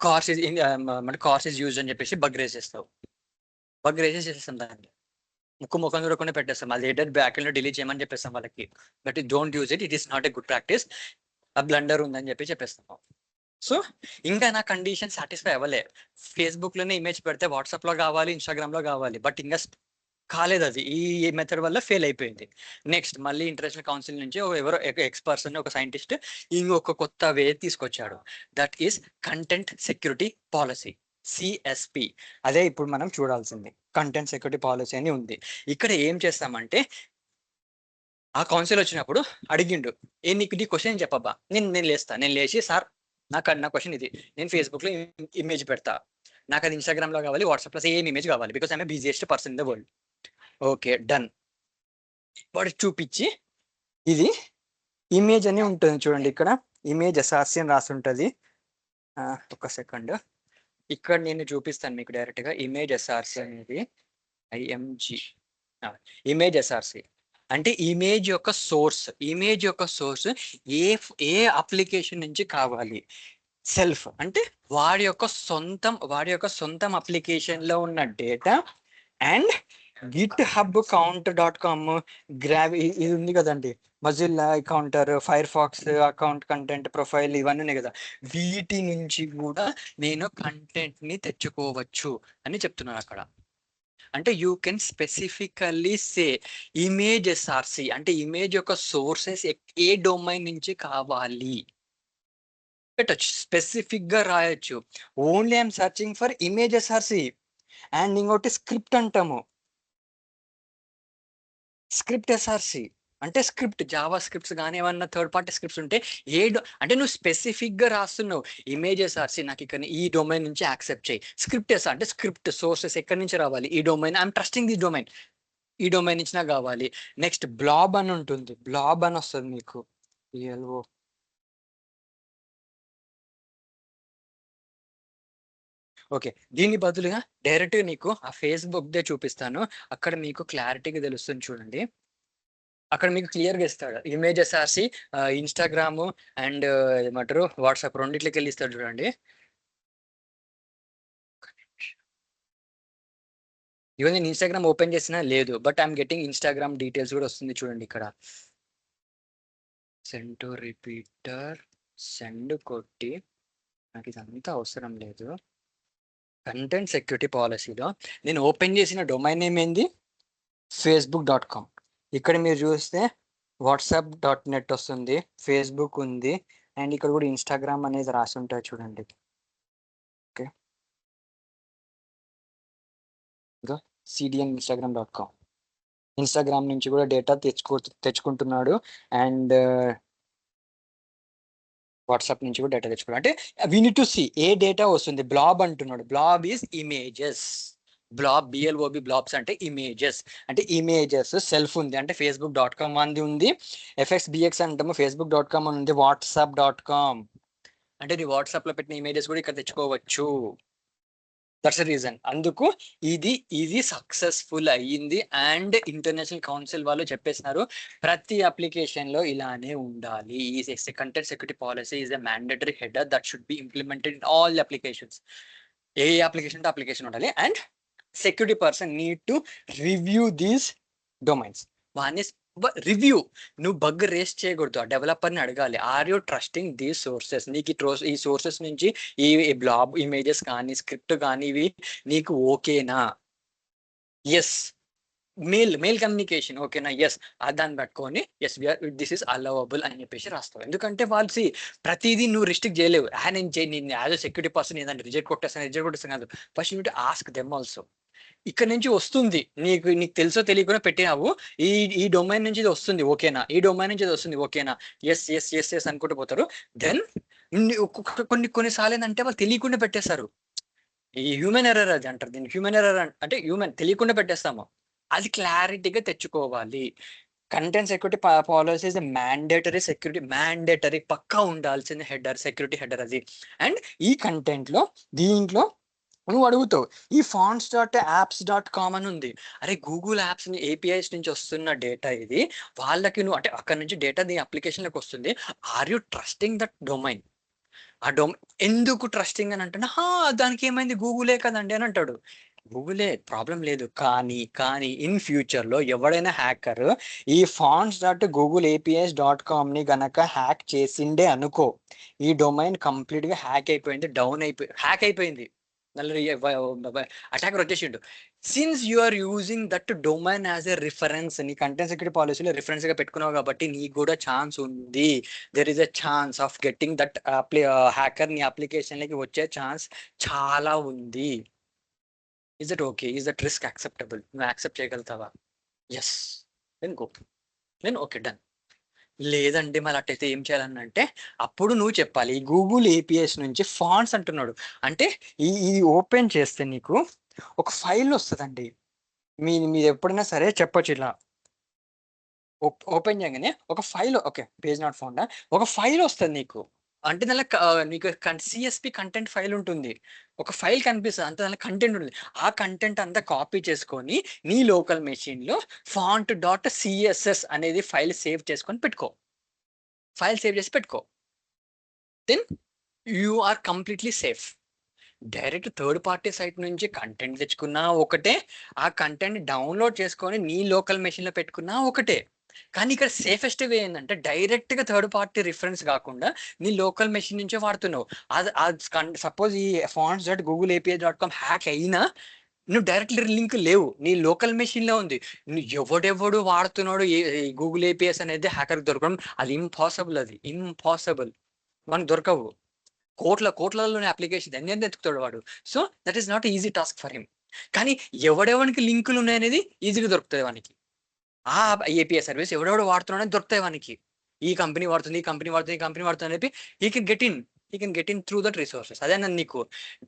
A: CORS is use అని చెప్పేసి బగ్ రేస్ చేస్తావు. బగ్ రేసెస్ చేసేస్తాం దాన్ని, ముఖం చూడకుండా పెట్టేస్తాం. అది హెడర్ బ్యాక్ లో డిలీట్ చేయమని చెప్పేస్తాం వాళ్ళకి. But don't use it is not a good practice, ఆ బ్లండర్ ఉందని చెప్పేస్తాము. సో ఇంకా నా కండిషన్ సాటిస్ఫై అవ్వలే. ఫేస్బుక్ లోనే ఇమేజ్ పెడితే వాట్సాప్ లో కావాలి, ఇన్స్టాగ్రామ్ లో కావాలి, బట్ ఇంకా కాలేదు. అది ఈ మెథడ్ వల్ల ఫెయిల్ అయిపోయింది. నెక్స్ట్ మళ్ళీ ఇంటర్నేషనల్ కౌన్సిల్ నుంచి ఎవరో ఎక్స్పర్సన్, ఒక సైంటిస్ట్ ఇంకొక కొత్త వే తీసుకొచ్చాడు. That is content security policy, CSP. అదే ఇప్పుడు మనం చూడాల్సింది. కంటెంట్ సెక్యూరిటీ పాలసీ అని ఉంది. ఇక్కడ ఏం చేస్తామంటే ఆ కౌన్సిల్ వచ్చినప్పుడు అడిగిండు, నీకు నీ క్వశ్చన్ చెప్పబ్బా. నేను లేచి సార్ నా క్వశ్చన్ ఇది, నేను ఫేస్బుక్ లో ఇమేజ్ పెడతా, నాకు అది ఇన్స్టాగ్రామ్ లో కావాలి, వాట్సాప్ లో సేమ్ ఇమేజ్ కావాలి, because I'm busiest person in the world. Okay done. వాడు చూపించి ఇది ఇమేజ్ అని ఉంటుంది చూడండి, ఇక్కడ ఇమేజ్ ఎస్ఆర్సి అని రాసి ఉంటుంది. ఒక సెకండ్, ఇక్కడ నేను చూపిస్తాను మీకు డైరెక్ట్ గా. ఇమేజ్ ఎస్ఆర్సి అనేది ఐఎంజి ఇమేజ్ ఎస్ఆర్సి అంటే ఇమేజ్ యొక్క సోర్స్ ఏ అప్లికేషన్ నుంచి కావాలి. సెల్ఫ్ అంటే వాడి యొక్క సొంతం అప్లికేషన్ లో ఉన్న డేటా. అండ్ github.com, ఇది ఉంది కదండి, Mozilla account, Firefox account, content profile, ఇవన్నీ ఉన్నాయి కదా, వీటి నుంచి కూడా నేను కంటెంట్ ని తెచ్చుకోవచ్చు అని చెప్తున్నాను అక్కడ. అంటే you can specifically say image SRC అంటే ఇమేజ్ యొక్క సోర్సెస్ ఏ డొమైన్ నుంచి కావాలి పెట్టచ్చు, స్పెసిఫిక్ గా రాయొచ్చు. Only I'm searching for image SRC. And ఇంకోటి స్క్రిప్ట్ అంటాము, స్క్రిప్ట్ ఎస్ఆర్సి అంటే స్క్రిప్ట్, జావా స్క్రిప్ట్స్ కానీ ఏమన్నా థర్డ్ పార్టీ స్క్రిప్ట్స్ ఉంటే అంటే నువ్వు స్పెసిఫిక్ గా రాస్తున్నావు ఇమేజ్ ఎస్ఆర్సి నాకు ఇక్కడ ఈ డొమైన్ నుంచి యాక్సెప్ట్ చేయి. స్క్రిప్ట్ ఎస్ఆర్ అంటే స్క్రిప్ట్ సోర్సెస్ ఎక్కడి నుంచి రావాలి, ఈ domain, I'm trusting this domain, ఈ డొమైన్ నుంచి నాకు కావాలి. నెక్స్ట్ బ్లాబ్ అని ఉంటుంది, బ్లాబ్ అని వస్తుంది మీకు, పిఎల్ఓ. ఓకే, దీని బదులుగా డైరెక్ట్ నీకు ఆ ఫేస్బుక్ దే చూపిస్తాను, అక్కడ మీకు క్లారిటీగా తెలుస్తుంది చూడండి. అక్కడ మీకు క్లియర్గా ఇస్తాడు ఇమేజ్ ఎస్ఆర్సి, ఇన్స్టాగ్రామ్ అండ్ ఏమంటారు వాట్సాప్, రెండిట్లకి వెళ్ళి ఇస్తాడు చూడండి. ఈవెన్ నేను ఇన్స్టాగ్రామ్ ఓపెన్ చేసినా లేదు, but I'm getting Instagram details కూడా వస్తుంది చూడండి ఇక్కడ. సెండ్ టు రిపీటర్, సెండ్ కొట్టి, నాకు ఇదంతా అవసరం లేదు. కంటెంట్ సెక్యూరిటీ పాలసీలో నేను ఓపెన్ చేసిన డొమైన్ నేమ్ ఏంది, facebook.com. ఇక్కడ మీరు చూస్తే whatsapp.net వస్తుంది, ఫేస్బుక్ ఉంది, అండ్ ఇక్కడ కూడా ఇన్స్టాగ్రామ్ అనేది రాసి ఉంటుంది చూడండి. ఓకే, ఇంకా cdn instagram.com, ఇన్స్టాగ్రామ్ నుంచి కూడా డేటా తెచ్చుకుంటున్నాడు. అండ్ వాట్సాప్ నుంచి కూడా డేటా తెచ్చుకున్నాడు. అంటే వీ నీడ్ టు సీ ఏ డేటా వస్తుంది. బ్లాబ్ అంటున్నాడు, blob is images. Blob, BLOB, blobs అంటే ఇమేజెస్. అంటే ఇమేజెస్ సెల్ఫ్ ఉంది అంటే facebook.com అంది ఉంది, FXBX అంటాము, facebook.com అని ఉంది, whatsapp.com, అంటే నీ వాట్సాప్లో పెట్టిన ఇమేజెస్ కూడా ఇక్కడ తెచ్చుకోవచ్చు. That's the reason. అందుకు ఇది సక్సెస్ఫుల్ అయ్యింది. అండ్ ఇంటర్నేషనల్ కౌన్సిల్ వాళ్ళు చెప్పేసినారు ప్రతి అప్లికేషన్ లో ఇలానే ఉండాలి. ఈ content security policy is a mandatory header that should be implemented in all applications. ఏ అప్లికేషన్ టు అప్లికేషన్ ఉండాలి. And security person need to review these domains. వాన్ని రివ్యూ, నువ్వు బగ్ రేస్ చేయకూడదు, ఆ డెవలపర్ని అడగాలి, are you trusting these sources, నీకు ఈ సోర్సెస్ నుంచి ఈ బ్లాబ్ ఇమేజెస్ కానీ స్క్రిప్ట్ కానీ ఇవి నీకు ఓకేనా? ఎస్. మెయిల్ కమ్యూనికేషన్ ఓకేనా? ఎస్. దాన్ని పట్టుకొని ఎస్ దిస్ ఇస్ అలవబుల్ అని చెప్పేసి రాస్తావు. ఎందుకంటే వాళ్ళు ప్రతిదీ నువ్వు రిస్ట్రిక్ట్ చేయలేవు. నేను యాజ్ అ సెక్యూరిటీ పర్సన్ ఏదంటే రిజెక్ట్ కొట్టేస్తాను కాదు. First you to ask them also. ఇక్కడ నుంచి వస్తుంది, నీకు తెలుసో తెలియకుండా పెట్టినావు, ఈ డొమైన్ నుంచి ఇది వస్తుంది ఓకేనా, ఈ డొమైన్ నుంచి ఇది వస్తుంది ఓకేనా, ఎస్ ఎస్ ఎస్ ఎస్ అనుకుంటూ పోతారు. దెన్ కొన్నిసార్లు ఏంటంటే వాళ్ళు తెలియకుండా పెట్టేస్తారు. ఈ హ్యూమన్ ఎర్రర్ అది అంటారు దీన్ని. హ్యూమన్ ఎర్రర్ అంటే హ్యూమన్ తెలియకుండా పెట్టేస్తాము. అది క్లారిటీగా తెచ్చుకోవాలి. Content security policy is mandatory security, mandatory పక్కా ఉండాల్సిన హెడర్, సెక్యూరిటీ హెడర్ అది. అండ్ ఈ కంటెంట్ లో దీంట్లో నువ్వు అడుగుతావు ఈ fonts.apps.com అని ఉంది. అరే గూగుల్ యాప్స్ ఏపీఐస్ నుంచి వస్తున్న డేటా ఇది, వాళ్ళకి నువ్వు అంటే అక్కడ నుంచి డేటా నీ అప్లికేషన్లోకి వస్తుంది. Are you trusting that domain? ఆ ఎందుకు ట్రస్టింగ్ అని అంటున్నా, దానికి ఏమైంది గూగులే కదండి అని అంటాడు. గూగులే, ప్రాబ్లం లేదు. కానీ ఇన్ ఫ్యూచర్ లో ఎవడైనా హ్యాకర్ ఈ fonts.googleapis.com గనక హ్యాక్ చేసిండే అనుకో, ఈ డొమైన్ కంప్లీట్ గా హ్యాక్ అయిపోయింది, హ్యాక్ అయిపోయింది. అటాకర్ వచ్చేసిండు. Since you are using that domain as a reference, నీ కంటెంట్ సెక్యూరిటీ పాలసీలో రిఫరెన్స్ గా పెట్టుకున్నావు కాబట్టి నీకు కూడా ఛాన్స్ ఉంది. There is a chance of getting that hacker నీ అప్లికేషన్ లోకి వచ్చే ఛాన్స్ చాలా ఉంది. Is that okay? Is that risk acceptable? నువ్వు యాక్సెప్ట్ చేయగలుగుతావా? Yes, then go, then okay done. లేదండి మరి అట్టయితే ఏం చేయాలనంటే అప్పుడు నువ్వు చెప్పాలి ఈ గూగుల్ ఏపీఎస్ నుంచి ఫాంట్స్ అంటున్నాడు. అంటే ఈ ఓపెన్ చేస్తే నీకు ఒక ఫైల్ వస్తుందండి. మీరు ఎప్పుడైనా సరే చెప్పొచ్చు ఇలా ఓపెన్ చేయగానే ఒక file, okay page not found, ఒక ఫైల్ వస్తుంది నీకు. అంటే దానిలో నీకు సిఎస్పి కంటెంట్ ఫైల్ ఉంటుంది, ఒక ఫైల్ కనిపిస్తుంది, అంత దానిలో కంటెంట్ ఉంటుంది. ఆ కంటెంట్ అంతా కాపీ చేసుకొని నీ లోకల్ మెషిన్లో font.css అనేది ఫైల్ సేవ్ చేసుకొని పెట్టుకో. ఫైల్ సేవ్ చేసి పెట్టుకో. Then you are completely safe. Direct third party site నుంచి కంటెంట్ తెచ్చుకున్నా ఒకటే, ఆ కంటెంట్ డౌన్లోడ్ చేసుకొని నీ లోకల్ మెషిన్లో పెట్టుకున్నా ఒకటే. కానీ ఇక్కడ సేఫెస్ట్ వే ఏంటంటే డైరెక్ట్ గా థర్డ్ పార్టీ రిఫరెన్స్ కాకుండా నీ లోకల్ మెషిన్ నుంచే వాడుతున్నావు. సపోజ్ ఈ fonts.googleapis.com హ్యాక్ అయినా నువ్వు డైరెక్ట్లీ లింక్ లేవు, నీ లోకల్ మెషిన్ లో ఉంది. నువ్వు ఎవడెవడు వాడుతున్నాడు గూగుల్ ఏపీఎస్ అనేది హ్యాకర్ దొరకడం అది ఇంపాసిబుల్, అది ఇంపాసిబుల్, మనకు దొరకవు. కోట్లలోనే అప్లికేషన్ ఎన్ని ఎత్తుకుతాడు వాడు. So that is not easy task for him. కానీ ఎవడెవనికి లింకులు ఉన్నాయనేది ఈజీగా దొరుకుతుంది వానికి. ఆ ఏపీఐ సర్వీస్ ఎవడెవడు వాడుతున్నాడని దొరుకుతాయి వానికి. ఈ కంపెనీ వాడుతుంది, ఈ కంపెనీ వాడుతుంది, ఈ కంపెనీ వాడుతుంది అని చెప్పి he can get in through that resources. అదే నన్ను నీకు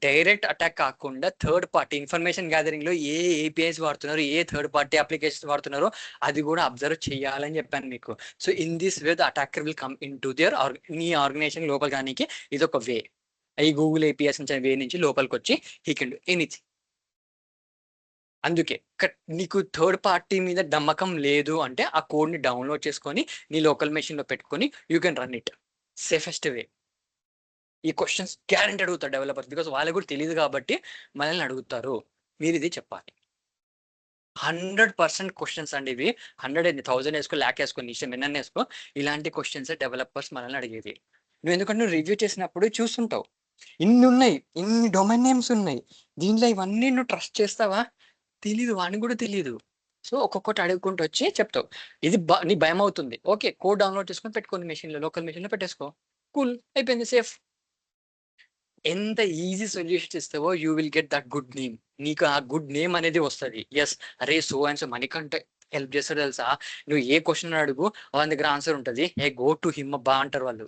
A: డైరెక్ట్ అటాక్ కాకుండా థర్డ్ పార్టీ ఇన్ఫర్మేషన్ గ్యాదరింగ్ లో ఏ ఏపీఐస్ వాడుతున్నారు, ఏ థర్డ్ పార్టీ అప్లికేషన్స్ వాడుతున్నారో అది కూడా అబ్జర్వ్ చేయాలని చెప్పాను మీకు. So in this way the attacker will come in to their నీ ఆర్గనైజేషన్ లోపల కానీ ఇది ఒక వే. ఈ గూగుల్ ఏపీఎస్ నుంచి వే నుంచి లోపలికి వచ్చి హీ కెన్ డూ ఎనీథింగ్. అందుకే నీకు థర్డ్ పార్టీ మీద నమ్మకం లేదు అంటే ఆ కోడ్ని డౌన్లోడ్ చేసుకొని నీ లోకల్ మెషిన్లో పెట్టుకొని you can run it safest వే. ఈ క్వశ్చన్స్ గ్యారెంటీ అడుగుతారు డెవలపర్స్, బికాస్ వాళ్ళకి కూడా తెలియదు కాబట్టి మనల్ని అడుగుతారు. మీరు ఇది చెప్పాలి. 100% క్వశ్చన్స్ అండి ఇవి. 100 1000 వేసుకో, ల్యాక్ వేసుకో, నిమిషం ఎన్న వేసుకో, ఇలాంటి క్వశ్చన్స్ డెవలపర్స్ మనల్ని అడిగేది. నువ్వు ఎందుకంటే నువ్వు రివ్యూ చేసినప్పుడు చూస్తుంటావు ఇన్ని ఉన్నాయి, ఇన్ని డొమైన్ నేమ్స్ ఉన్నాయి, దీంట్లో ఇవన్నీ నువ్వు ట్రస్ట్ చేస్తావా? తెలీదు, వాడిని కూడా తెలియదు. సో ఒక్కొక్కటి అడుగుకుంటూ వచ్చి చెప్తావు. ఇది నీ భయం అవుతుంది, ఓకే కోడ్ డౌన్లోడ్ చేసుకొని పెట్టుకోండి మెషిన్లో, లోకల్ మెషిన్లో పెట్టేసుకో, కూల్ అయిపోయింది, సేఫ్. ఎంత ఈజీ సొల్యూషన్స్ ఇస్తావో you will get that good name. నీకు ఆ గుడ్ నేమ్ అనేది వస్తుంది. ఎస్, అరే సో అండ్ సో మనకంటే హెల్ప్ చేస్తాడు తెలుసా, నువ్వు ఏ క్వశ్చన్ అడుగు వాళ్ళ దగ్గర ఆన్సర్ ఉంటుంది, ఏ గో టు హిమ్ బా అంటారు వాళ్ళు.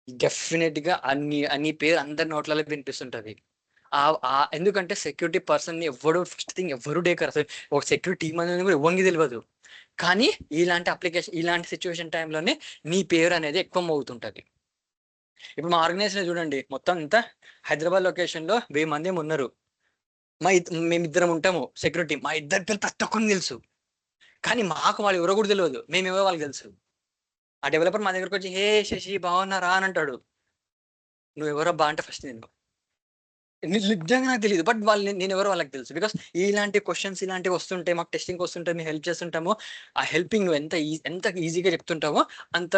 A: డెఫినెట్ గా అన్ని పేరు అందరి నోట్లలో వినిపిస్తుంటది. ఎందుకంటే సెక్యూరిటీ పర్సన్ ని ఎవరు ఫస్ట్ థింగ్ ఎవరు డేకర్, అసలు ఒక సెక్యూరిటీ టీమ్ అనేది కూడా ఎవరికి తెలియదు. కానీ ఇలాంటి అప్లికేషన్, ఇలాంటి సిచ్యువేషన్ టైంలోనే నీ పేరు అనేది ఎక్కువ అవుతుంటది. ఇప్పుడు మా ఆర్గనైజేషన్ చూడండి, మొత్తం ఇంత హైదరాబాద్ లొకేషన్లో 1000 మంది ఉన్నారు. మేమిద్దరం ఉంటాము సెక్యూరిటీ. మా ఇద్దరి పేరు ప్రతి ఒక్కరికి తెలుసు, కానీ మాకు వాళ్ళు ఎవరో కూడా తెలియదు, మేము ఎవరో వాళ్ళకి తెలుసు. ఆ డెవలపర్ మా దగ్గరకు వచ్చి హే శశి బాగున్నారా అని అంటాడు. నువ్వు ఎవరో బా అంటే ఫస్ట్ నేను నిజంగా నాకు తెలియదు, బట్ వాళ్ళు నేను ఎవరో వాళ్ళకి తెలుసు. బికాస్ ఇలాంటి క్వశ్చన్స్ ఇలాంటివి వస్తుంటాయి, మాకు టెస్టింగ్ వస్తుంటే మేము హెల్ప్ చేస్తుంటాము. ఆ హెల్పింగ్ నువ్వు ఎంత ఈజీగా చెప్తుంటావో అంత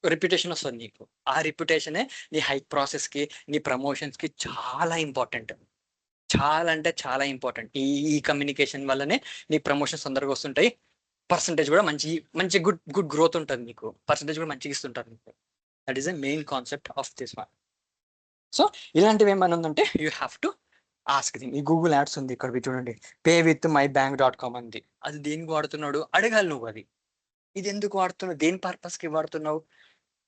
A: రెప్యుటేషన్ వస్తుంది నీకు. ఆ రెప్యుటేషనే నీ హైక్ ప్రాసెస్కి, నీ ప్రమోషన్స్కి చాలా ఇంపార్టెంట్. చాలా అంటే చాలా ఇంపార్టెంట్. ఈ కమ్యూనికేషన్ వల్లనే నీ ప్రమోషన్స్ తొందరగా వస్తుంటాయి. పర్సంటేజ్ కూడా మంచి మంచి గుడ్ గుడ్ గ్రోత్ ఉంటుంది నీకు. పర్సంటేజ్ కూడా మంచిగా ఇస్తుంటారు నీకు. That is the main concept of this one. So ఇలాంటివి ఏమైనా ఉందంటే యూ హ్యావ్ టు ఆస్క్ దిమ్. ఈ గూగుల్ యాడ్స్ ఉంది ఇక్కడ చూడండి, paywithmybank.com అంది. అది దేనికి వాడుతున్నాడు అడగాలి నువ్వు. ఇది ఎందుకు వాడుతున్నావు, దేని పర్పస్కి వాడుతున్నావు?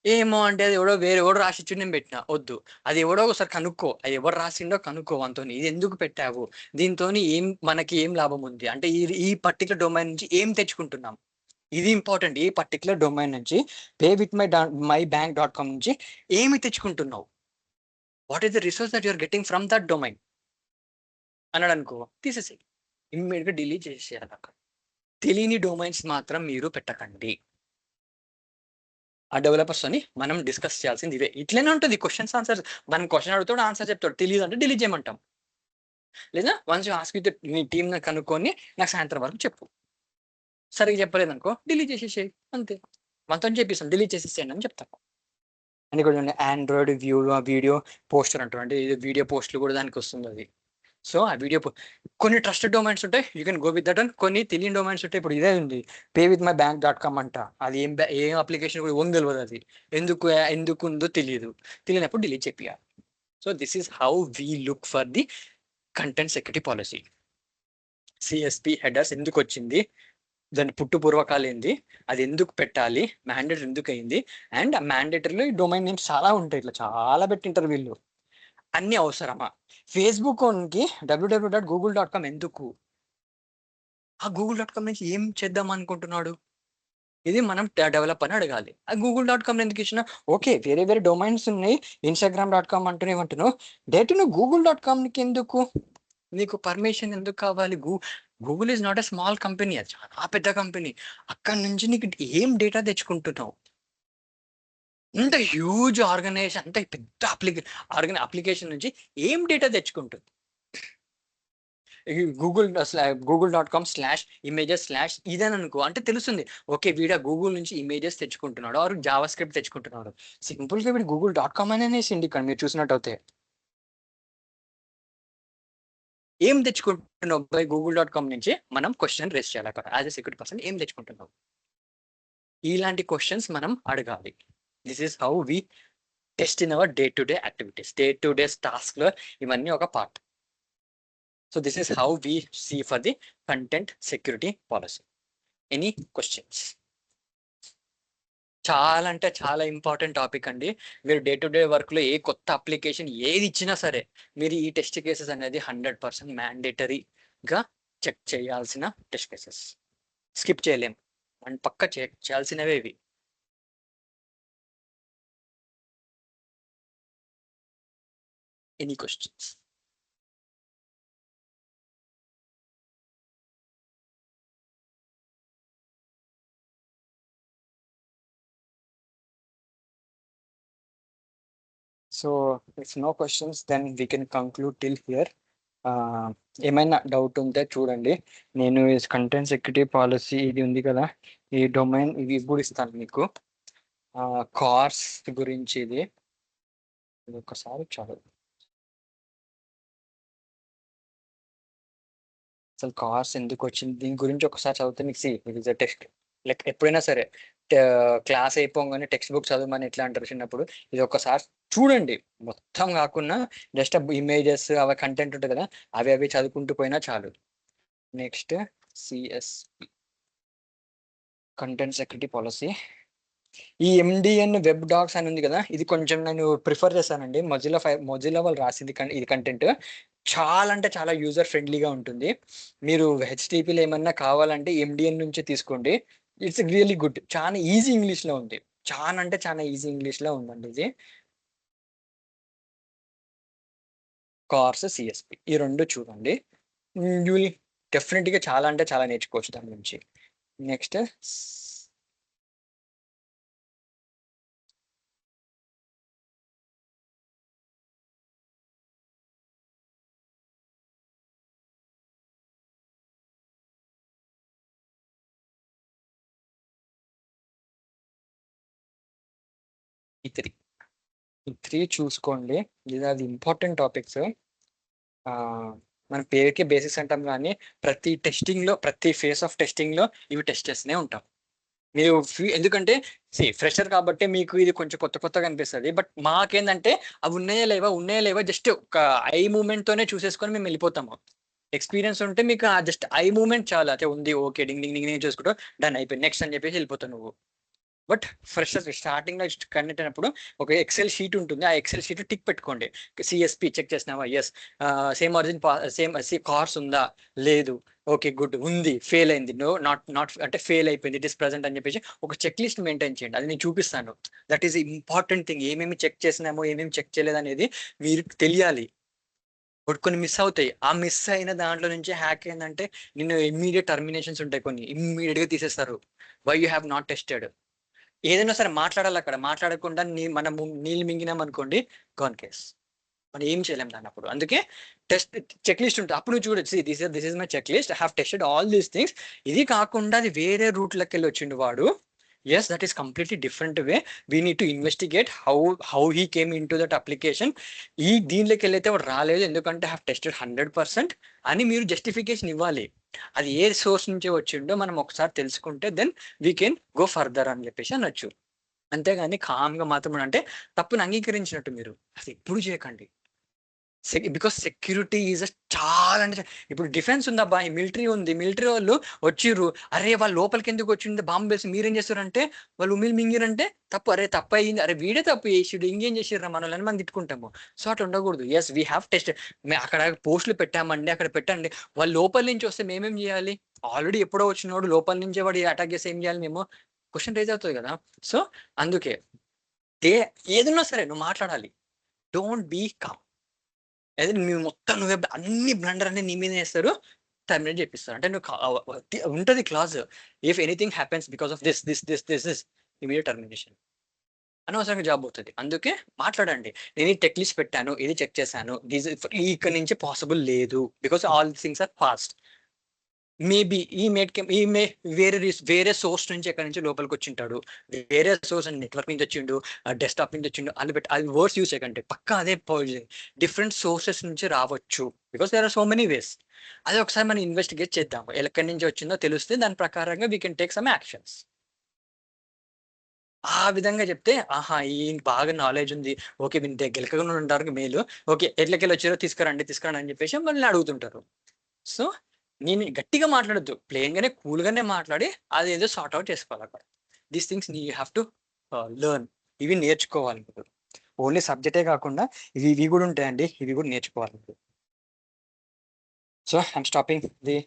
A: ఏమో అంటే అది వేరే ఎవడో రాసిచ్చి నేను పెట్టినా. వద్దు, అది ఎవడో ఒకసారి కనుక్కో, అది ఎవరు రాసిండో కనుక్కో అంతో. ఇది ఎందుకు పెట్టావు, దీంతో మనకి ఏం లాభం ఉంది అంటే ఈ పర్టికులర్ డొమైన్ నుంచి ఏం తెచ్చుకుంటున్నాం, ఇది ఇంపార్టెంట్. ఈ పర్టికులర్ డొమైన్ నుంచి paywithmybank.com నుంచి ఏమి తెచ్చుకుంటున్నావు, what is the resource that you're getting from that domain అన్నాడు అనుకో, తీసేసి ఇమ్మీడియట్గా డిలీట్ చేసేయాలి. అక్కడ తెలియని డొమైన్స్ మాత్రం మీరు పెట్టకండి. ఆ డెవలపర్స్ అని మనం డిస్కస్ చేయాల్సింది ఇవే. ఇట్లనే ఉంటుంది క్వశ్చన్స్ ఆన్సర్స్. మనం క్వశ్చన్ అడుగుతాడు, ఆన్సర్ చెప్తాడు. తెలియదు అంటే డిలీట్ చేయమంటాం. లేదా వన్స్ యూ ఆస్క్ విత్ నీ టీమ్ కనుక్కొని నాకు సాయంత్రం వరకు చెప్పు. సరిగ్గా చెప్పలేదు అనుకో డిలీట్ చేసేసేయి, అంతే. మనతో చెప్పిస్తాం డిలీట్ చేసేసేయండి అని చెప్తాను. అని కూడా ఆండ్రాయిడ్ వీడియో పోస్టర్ అంటారు, అంటే వీడియో పోస్టులు కూడా దానికి వస్తుంది అది. సో ఆ వీడియో కొన్ని ట్రస్టెడ్ డొమైన్స్ ఉంటాయి, you can go with that. And కొన్ని తెలియని డొమైన్స్ ఉంటాయి. ఇప్పుడు ఇదే ఉంది paywithmybank.com అంట. అది ఏం అప్లికేషన్ కూడా ఓన్ తెలియదు. అది ఎందుకు ఉందో తెలియదు. తెలియనప్పుడు డిలీట్ చెప్పియాలి. So this is how we look for the content security policy. CSP headers ఎందుకు వచ్చింది, దాని పూర్వకాలు ఏంది, అది ఎందుకు పెట్టాలి, మ్యాండేటరీ ఎందుకు అయింది, అండ్ ఆ మ్యాండేటరీలో ఈ డొమైన్ నేమ్స్ చాలా ఉంటాయి. ఇట్లా చాలా పెట్టింటారు వీళ్ళు. అన్ని అవసరమా? ఫేస్బుక్ కి www.google.com ఎందుకు? ఆ google.com నుంచి ఏం చేద్దాం అనుకుంటున్నాడు? ఇది మనం డెవలప్ అని అడగాలి. ఆ google.com ఎందుకు ఇచ్చిన? ఓకే, వేరే వేరే డొమైన్స్ ఉన్నాయి, instagram.com అంటూనే ఏమంటున్నావు, డైరెక్ట్ నువ్వు google.comకి ఎందుకు? నీకు పర్మిషన్ ఎందుకు కావాలి? Google is not a small company, అది చాలా పెద్ద కంపెనీ. అక్కడి నుంచి నీకు ఏం డేటా తెచ్చుకుంటున్నావు? ఇంత హ్యూజ్ ఆర్గనైజేషన్, అంత పెద్ద అప్లికేషన్ నుంచి ఏం డేటా తెచ్చుకుంటుంది? google.com/images/ ఇదని అనుకో, అంటే తెలుస్తుంది. ఓకే, వీడ గూగుల్ నుంచి ఇమేజెస్ తెచ్చుకుంటున్నాడు, ఆరు జావా స్క్రిప్ట్ తెచ్చుకుంటున్నాడు. సింపుల్గా వీడు google.com అనేసిండి. ఇక్కడ మీరు చూసినట్టయితే ఏం తెచ్చుకుంటున్నావు బై google.com నుంచి మనం క్వశ్చన్ రేస్ చేయాలి అక్కడ. యాజ్ ఎ సెక్యూరిటీ పర్సన్ ఏం తెచ్చుకుంటున్నావు? ఇలాంటి క్వశ్చన్స్ మనం అడగాలి. This is how we test in our day to day activities. Day to day task లో ఇవన్నీ ఒక part. So this is how we see for the content security policy. Any questions? చాలా అంటే చాలా ఇంపార్టెంట్ టాపిక్ అండి. మీరు day to day వర్క్లో ఏ కొత్త అప్లికేషన్ ఏది ఇచ్చినా సరే మీరు ఈ టెస్ట్ కేసెస్ అనేది 100% మ్యాండేటరీగా చెక్ చేయాల్సిన టెస్ట్ కేసెస్. స్కిప్ చేయలేం అండ్ పక్క చెక్ చేయాల్సినవే ఇవి. Any questions? So if no questions then we can conclude till here. ఏమైనా డౌట్ ఉంటే చూడండి. నేను కంటెంట్ సెక్యూరిటీ పాలసీ ఇది ఉంది కదా, ఈ డొమైన్ ఇది కూడా ఇస్తాను మీకు. కార్స్ గురించి ఇది ఒకసారి చదువు. అసలు కార్స్ ఎందుకు వచ్చింది దీని గురించి ఒకసారి చదివితే మీకు it is a text. Like ఎప్పుడైనా సరే క్లాస్ అయిపోగానే టెక్స్ట్ బుక్ చదవమని ఎట్లా అంటారు చిన్నప్పుడు, ఇది ఒకసారి చూడండి. మొత్తం కాకుండా జస్ట్ ఇమేజెస్ అవి కంటెంట్ ఉంటుంది కదా, అవి చదువుకుంటూ పోయినా చాలు. Next CSP content security policy. ఈ MDN వెబ్ డాక్స్ అని ఉంది కదా, ఇది కొంచెం నేను ప్రిఫర్ చేశానండి. మొజిల్లా వాళ్ళు రాసింది ఇది కంటెంట్ చాలా అంటే చాలా యూజర్ ఫ్రెండ్లీగా ఉంటుంది. మీరు HTTPలో ఏమన్నా కావాలంటే MDN నుంచి తీసుకోండి. It's really good. చాలా ఈజీ ఇంగ్లీష్లో ఉంది. చాలా అంటే చాలా ఈజీ ఇంగ్లీష్లో ఉందండి ఇది. కార్స్, సిఎస్పి ఈ 2 చూడండి. యూ విల్ డెఫినిట్‌గా చాలా అంటే చాలా నేర్చుకోవచ్చు దాని నుంచి. నెక్స్ట్ ఈ 3. ఈ 3 చూసుకోండి. These are the important topics. మన పేరుకే బేసిక్స్ అంటాం గానీ, ప్రతి టెస్టింగ్‌లో, ప్రతి ఫేజ్ ఆఫ్ టెస్టింగ్‌లో ఇవి టెస్ట్ చేస్తూనే ఉంటాం. మీరు ఎందుకంటే ఫ్రెషర్ కాబట్టి మీకు ఇది కొంచెం కొత్తగా అనిపిస్తది. బట్ మాకేందంటే అవి ఉన్నాయా లేవా జస్ట్ ఒక ఐ మూవ్‌మెంట్‌తోనే చూసేసుకొని మేము వెళ్ళిపోతాము. ఎక్స్‌పీరియన్స్ ఉంటే మీకు ఆ జస్ట్ ఐ మూవ్‌మెంట్ చాలు. అయితే ఉంది ఓకే. డింగ్ డింగ్ డింగ్ చేసుకుంటూ డన్ అయిపోయింది. నెక్స్ట్ అని చెప్పేసి వెళ్ళిపోతావు నువ్వు. బట్ ఫ్రెషర్స్ స్టార్టింగ్‌లో కండక్ట్ అయినప్పుడు ఒక ఎక్సెల్ షీట్ ఉంటుంది. ఆ ఎక్సెల్ షీట్ టిక్ పెట్టుకోండి. సిఎస్‌పి చెక్ చేసినావా? Yes. Same origin same cars ఉందా? లేదు. ఓకే. గుడ్. ఉంది. ఫెయిల్ అయింది. నో నాట్ అంటే ఫెయిల్ అయిపోయింది. ఇట్ ఈస్ ప్రెజెంట్ అని చెప్పేసి ఒక చెక్ లిస్ట్ మెయింటైన్ చేయండి. అది నేను చూపిస్తాను. That is important thing. ఏమేమి చెక్ చేసినామో, ఏమేమి చెక్ చేయలేదనేది మీరు తెలియాలి. కొన్ని మిస్ అవుతాయి. ఆ మిస్ అయిన దాంట్లో నుంచి హ్యాక్ ఏందంటే నిన్ను ఇమ్మీడియేట్ టర్మినేషన్స్ ఉంటాయి కొన్ని. ఇమ్మీడియేట్‌గా తీసేస్తారు. Why you have not tested. ఏదైనా సరే మాట్లాడాలక్కడ. మాట్లాడకుండా మనము నీళ్ళు మింగినామనుకోండి గాన్ కేస్. మనం ఏం చేయలేం దాన్నప్పుడు. అందుకే టెస్ట్ చెక్ లిస్ట్ ఉంటది. అప్పుడు నువ్వు చూడొచ్చు. This is my check list. I have tested all these things. ఇది కాకుండా అది వేరే రూట్‌లోకెళ్ళి వచ్చిండు వాడు. Yes, that is completely different way. We need to investigate how he came into that application. దీనిలోకెళ్ళైతే వాడు రాలేదు. ఎందుకంటే ఐ హావ్ టెస్టెడ్ 100% అని మీరు జస్టిఫికేషన్ ఇవ్వాలి. అది ఏ సోర్స్ నుంచి వచ్చిండో మనం ఒకసారి తెలుసుకుంటే then we can go further అని చెప్పేసి అనొచ్చు. అంతేగాని కామ్‌గా మాత్రం అంటే తప్పుని అంగీకరించినట్టు మీరు. అసలెప్పుడు చేయకండి. బికాస్ సెక్యూరిటీ ఈజ్ చాలా అంటే ఇప్పుడు డిఫెన్స్ ఉందబ్బా! ఈ మిలిటరీ ఉంది. మిలిటరీ వాళ్ళు వచ్చిర్రు. అరే! వాళ్ళు లోపలికెందుకు వచ్చిండు బాంబ్ వేసి మీరేం చేస్తారంటే వాళ్ళు ఉమ్మిలి మింగిరంటే తప్పు. అరే! తప్పయింది. అరే! వీడే తప్పు చేసిండు. ఇంకేం చేసిర్రురా మనోళ్ళని మనం తిట్టుకుంటాము. సో, అట్లా ఉండకూడదు. Yes, we have tested. అక్కడ పోస్టులు పెట్టామండి. అక్కడ పెట్టండి. వాళ్ళు లోపల నుంచి వస్తే మేమేం చేయాలి? ఆల్రెడీ ఎప్పుడో వచ్చినోడు లోపల నుంచే వాడు అటాక్ చేస్తే ఏం చేయాలి మేము? క్వెషన్ రైజ్ అవుతది కదా! సో, అందుకే దే ఏదున్నా సరే నువ్వు మాట్లాడాలి. Don't be calm. అయితే నువ్వు మొత్తం నువ్వే అన్ని బ్లండర్ అన్ని నీ మీదనే ఏస్తారు. టర్మినేట్ చేపిస్తారు. అంటే నువ్వు ఉంటది clause. If anything happens because of this immediate termination. అనవసరంగా జాబ్ పోతది. అందుకే మాట్లాడండి. నేను ఈ టెక్ లిస్ట్ పెట్టాను. ఇది చెక్ చేశాను. ఇక్కడి నుంచి పాసిబుల్ లేదు. Because all things are fast. Maybe ఈ మే వేరే సోర్స్ నుంచి ఎక్కడి నుంచో లోపలికొచ్చింటాడు. వేరే సోర్స్ అండ్ నెట్వర్క్ నుంచి వచ్చిండు. డెస్క్‌టాప్ నుంచి వచ్చిండు. అది వర్డ్స్ యూజ్ చేయకండి. పక్కా అదే డిఫరెంట్ సోర్సెస్ నుంచి రావచ్చు. Because there are so many ways. అది ఒకసారి మనం ఇన్వెస్టిగేట్ చేద్దాం. ఎక్కడి నుంచి వచ్చిందో తెలిస్తే దాని ప్రకారంగా we can take some actions. ఆ విధంగా చెప్తే ఆహా! ఈయనకి బాగా నాలెడ్జ్ ఉంది. ఓకే. వీని గెలకకుండా ఉండడానికి మేలు. ఓకే. ఎట్లకెళ్ళి వచ్చారో తీసుకురండి అని చెప్పేసి మనల్ని అడుగుతుంటారు. సో, నేను గట్టిగా మాట్లాడొద్దు. ప్లెయిన్‌గానే, కూల్‌గానే మాట్లాడి అదేదో సార్ట్ ఔట్ చేసుకోవాలక్కడ. These things you have to learn. ఇవి నేర్చుకోవాలి మీరు. ఓన్లీ సబ్జెక్టే కాకుండా ఇవి కూడా ఉంటాయండి. ఇవి కూడా నేర్చుకోవాలి మీరు. So, I'm stopping the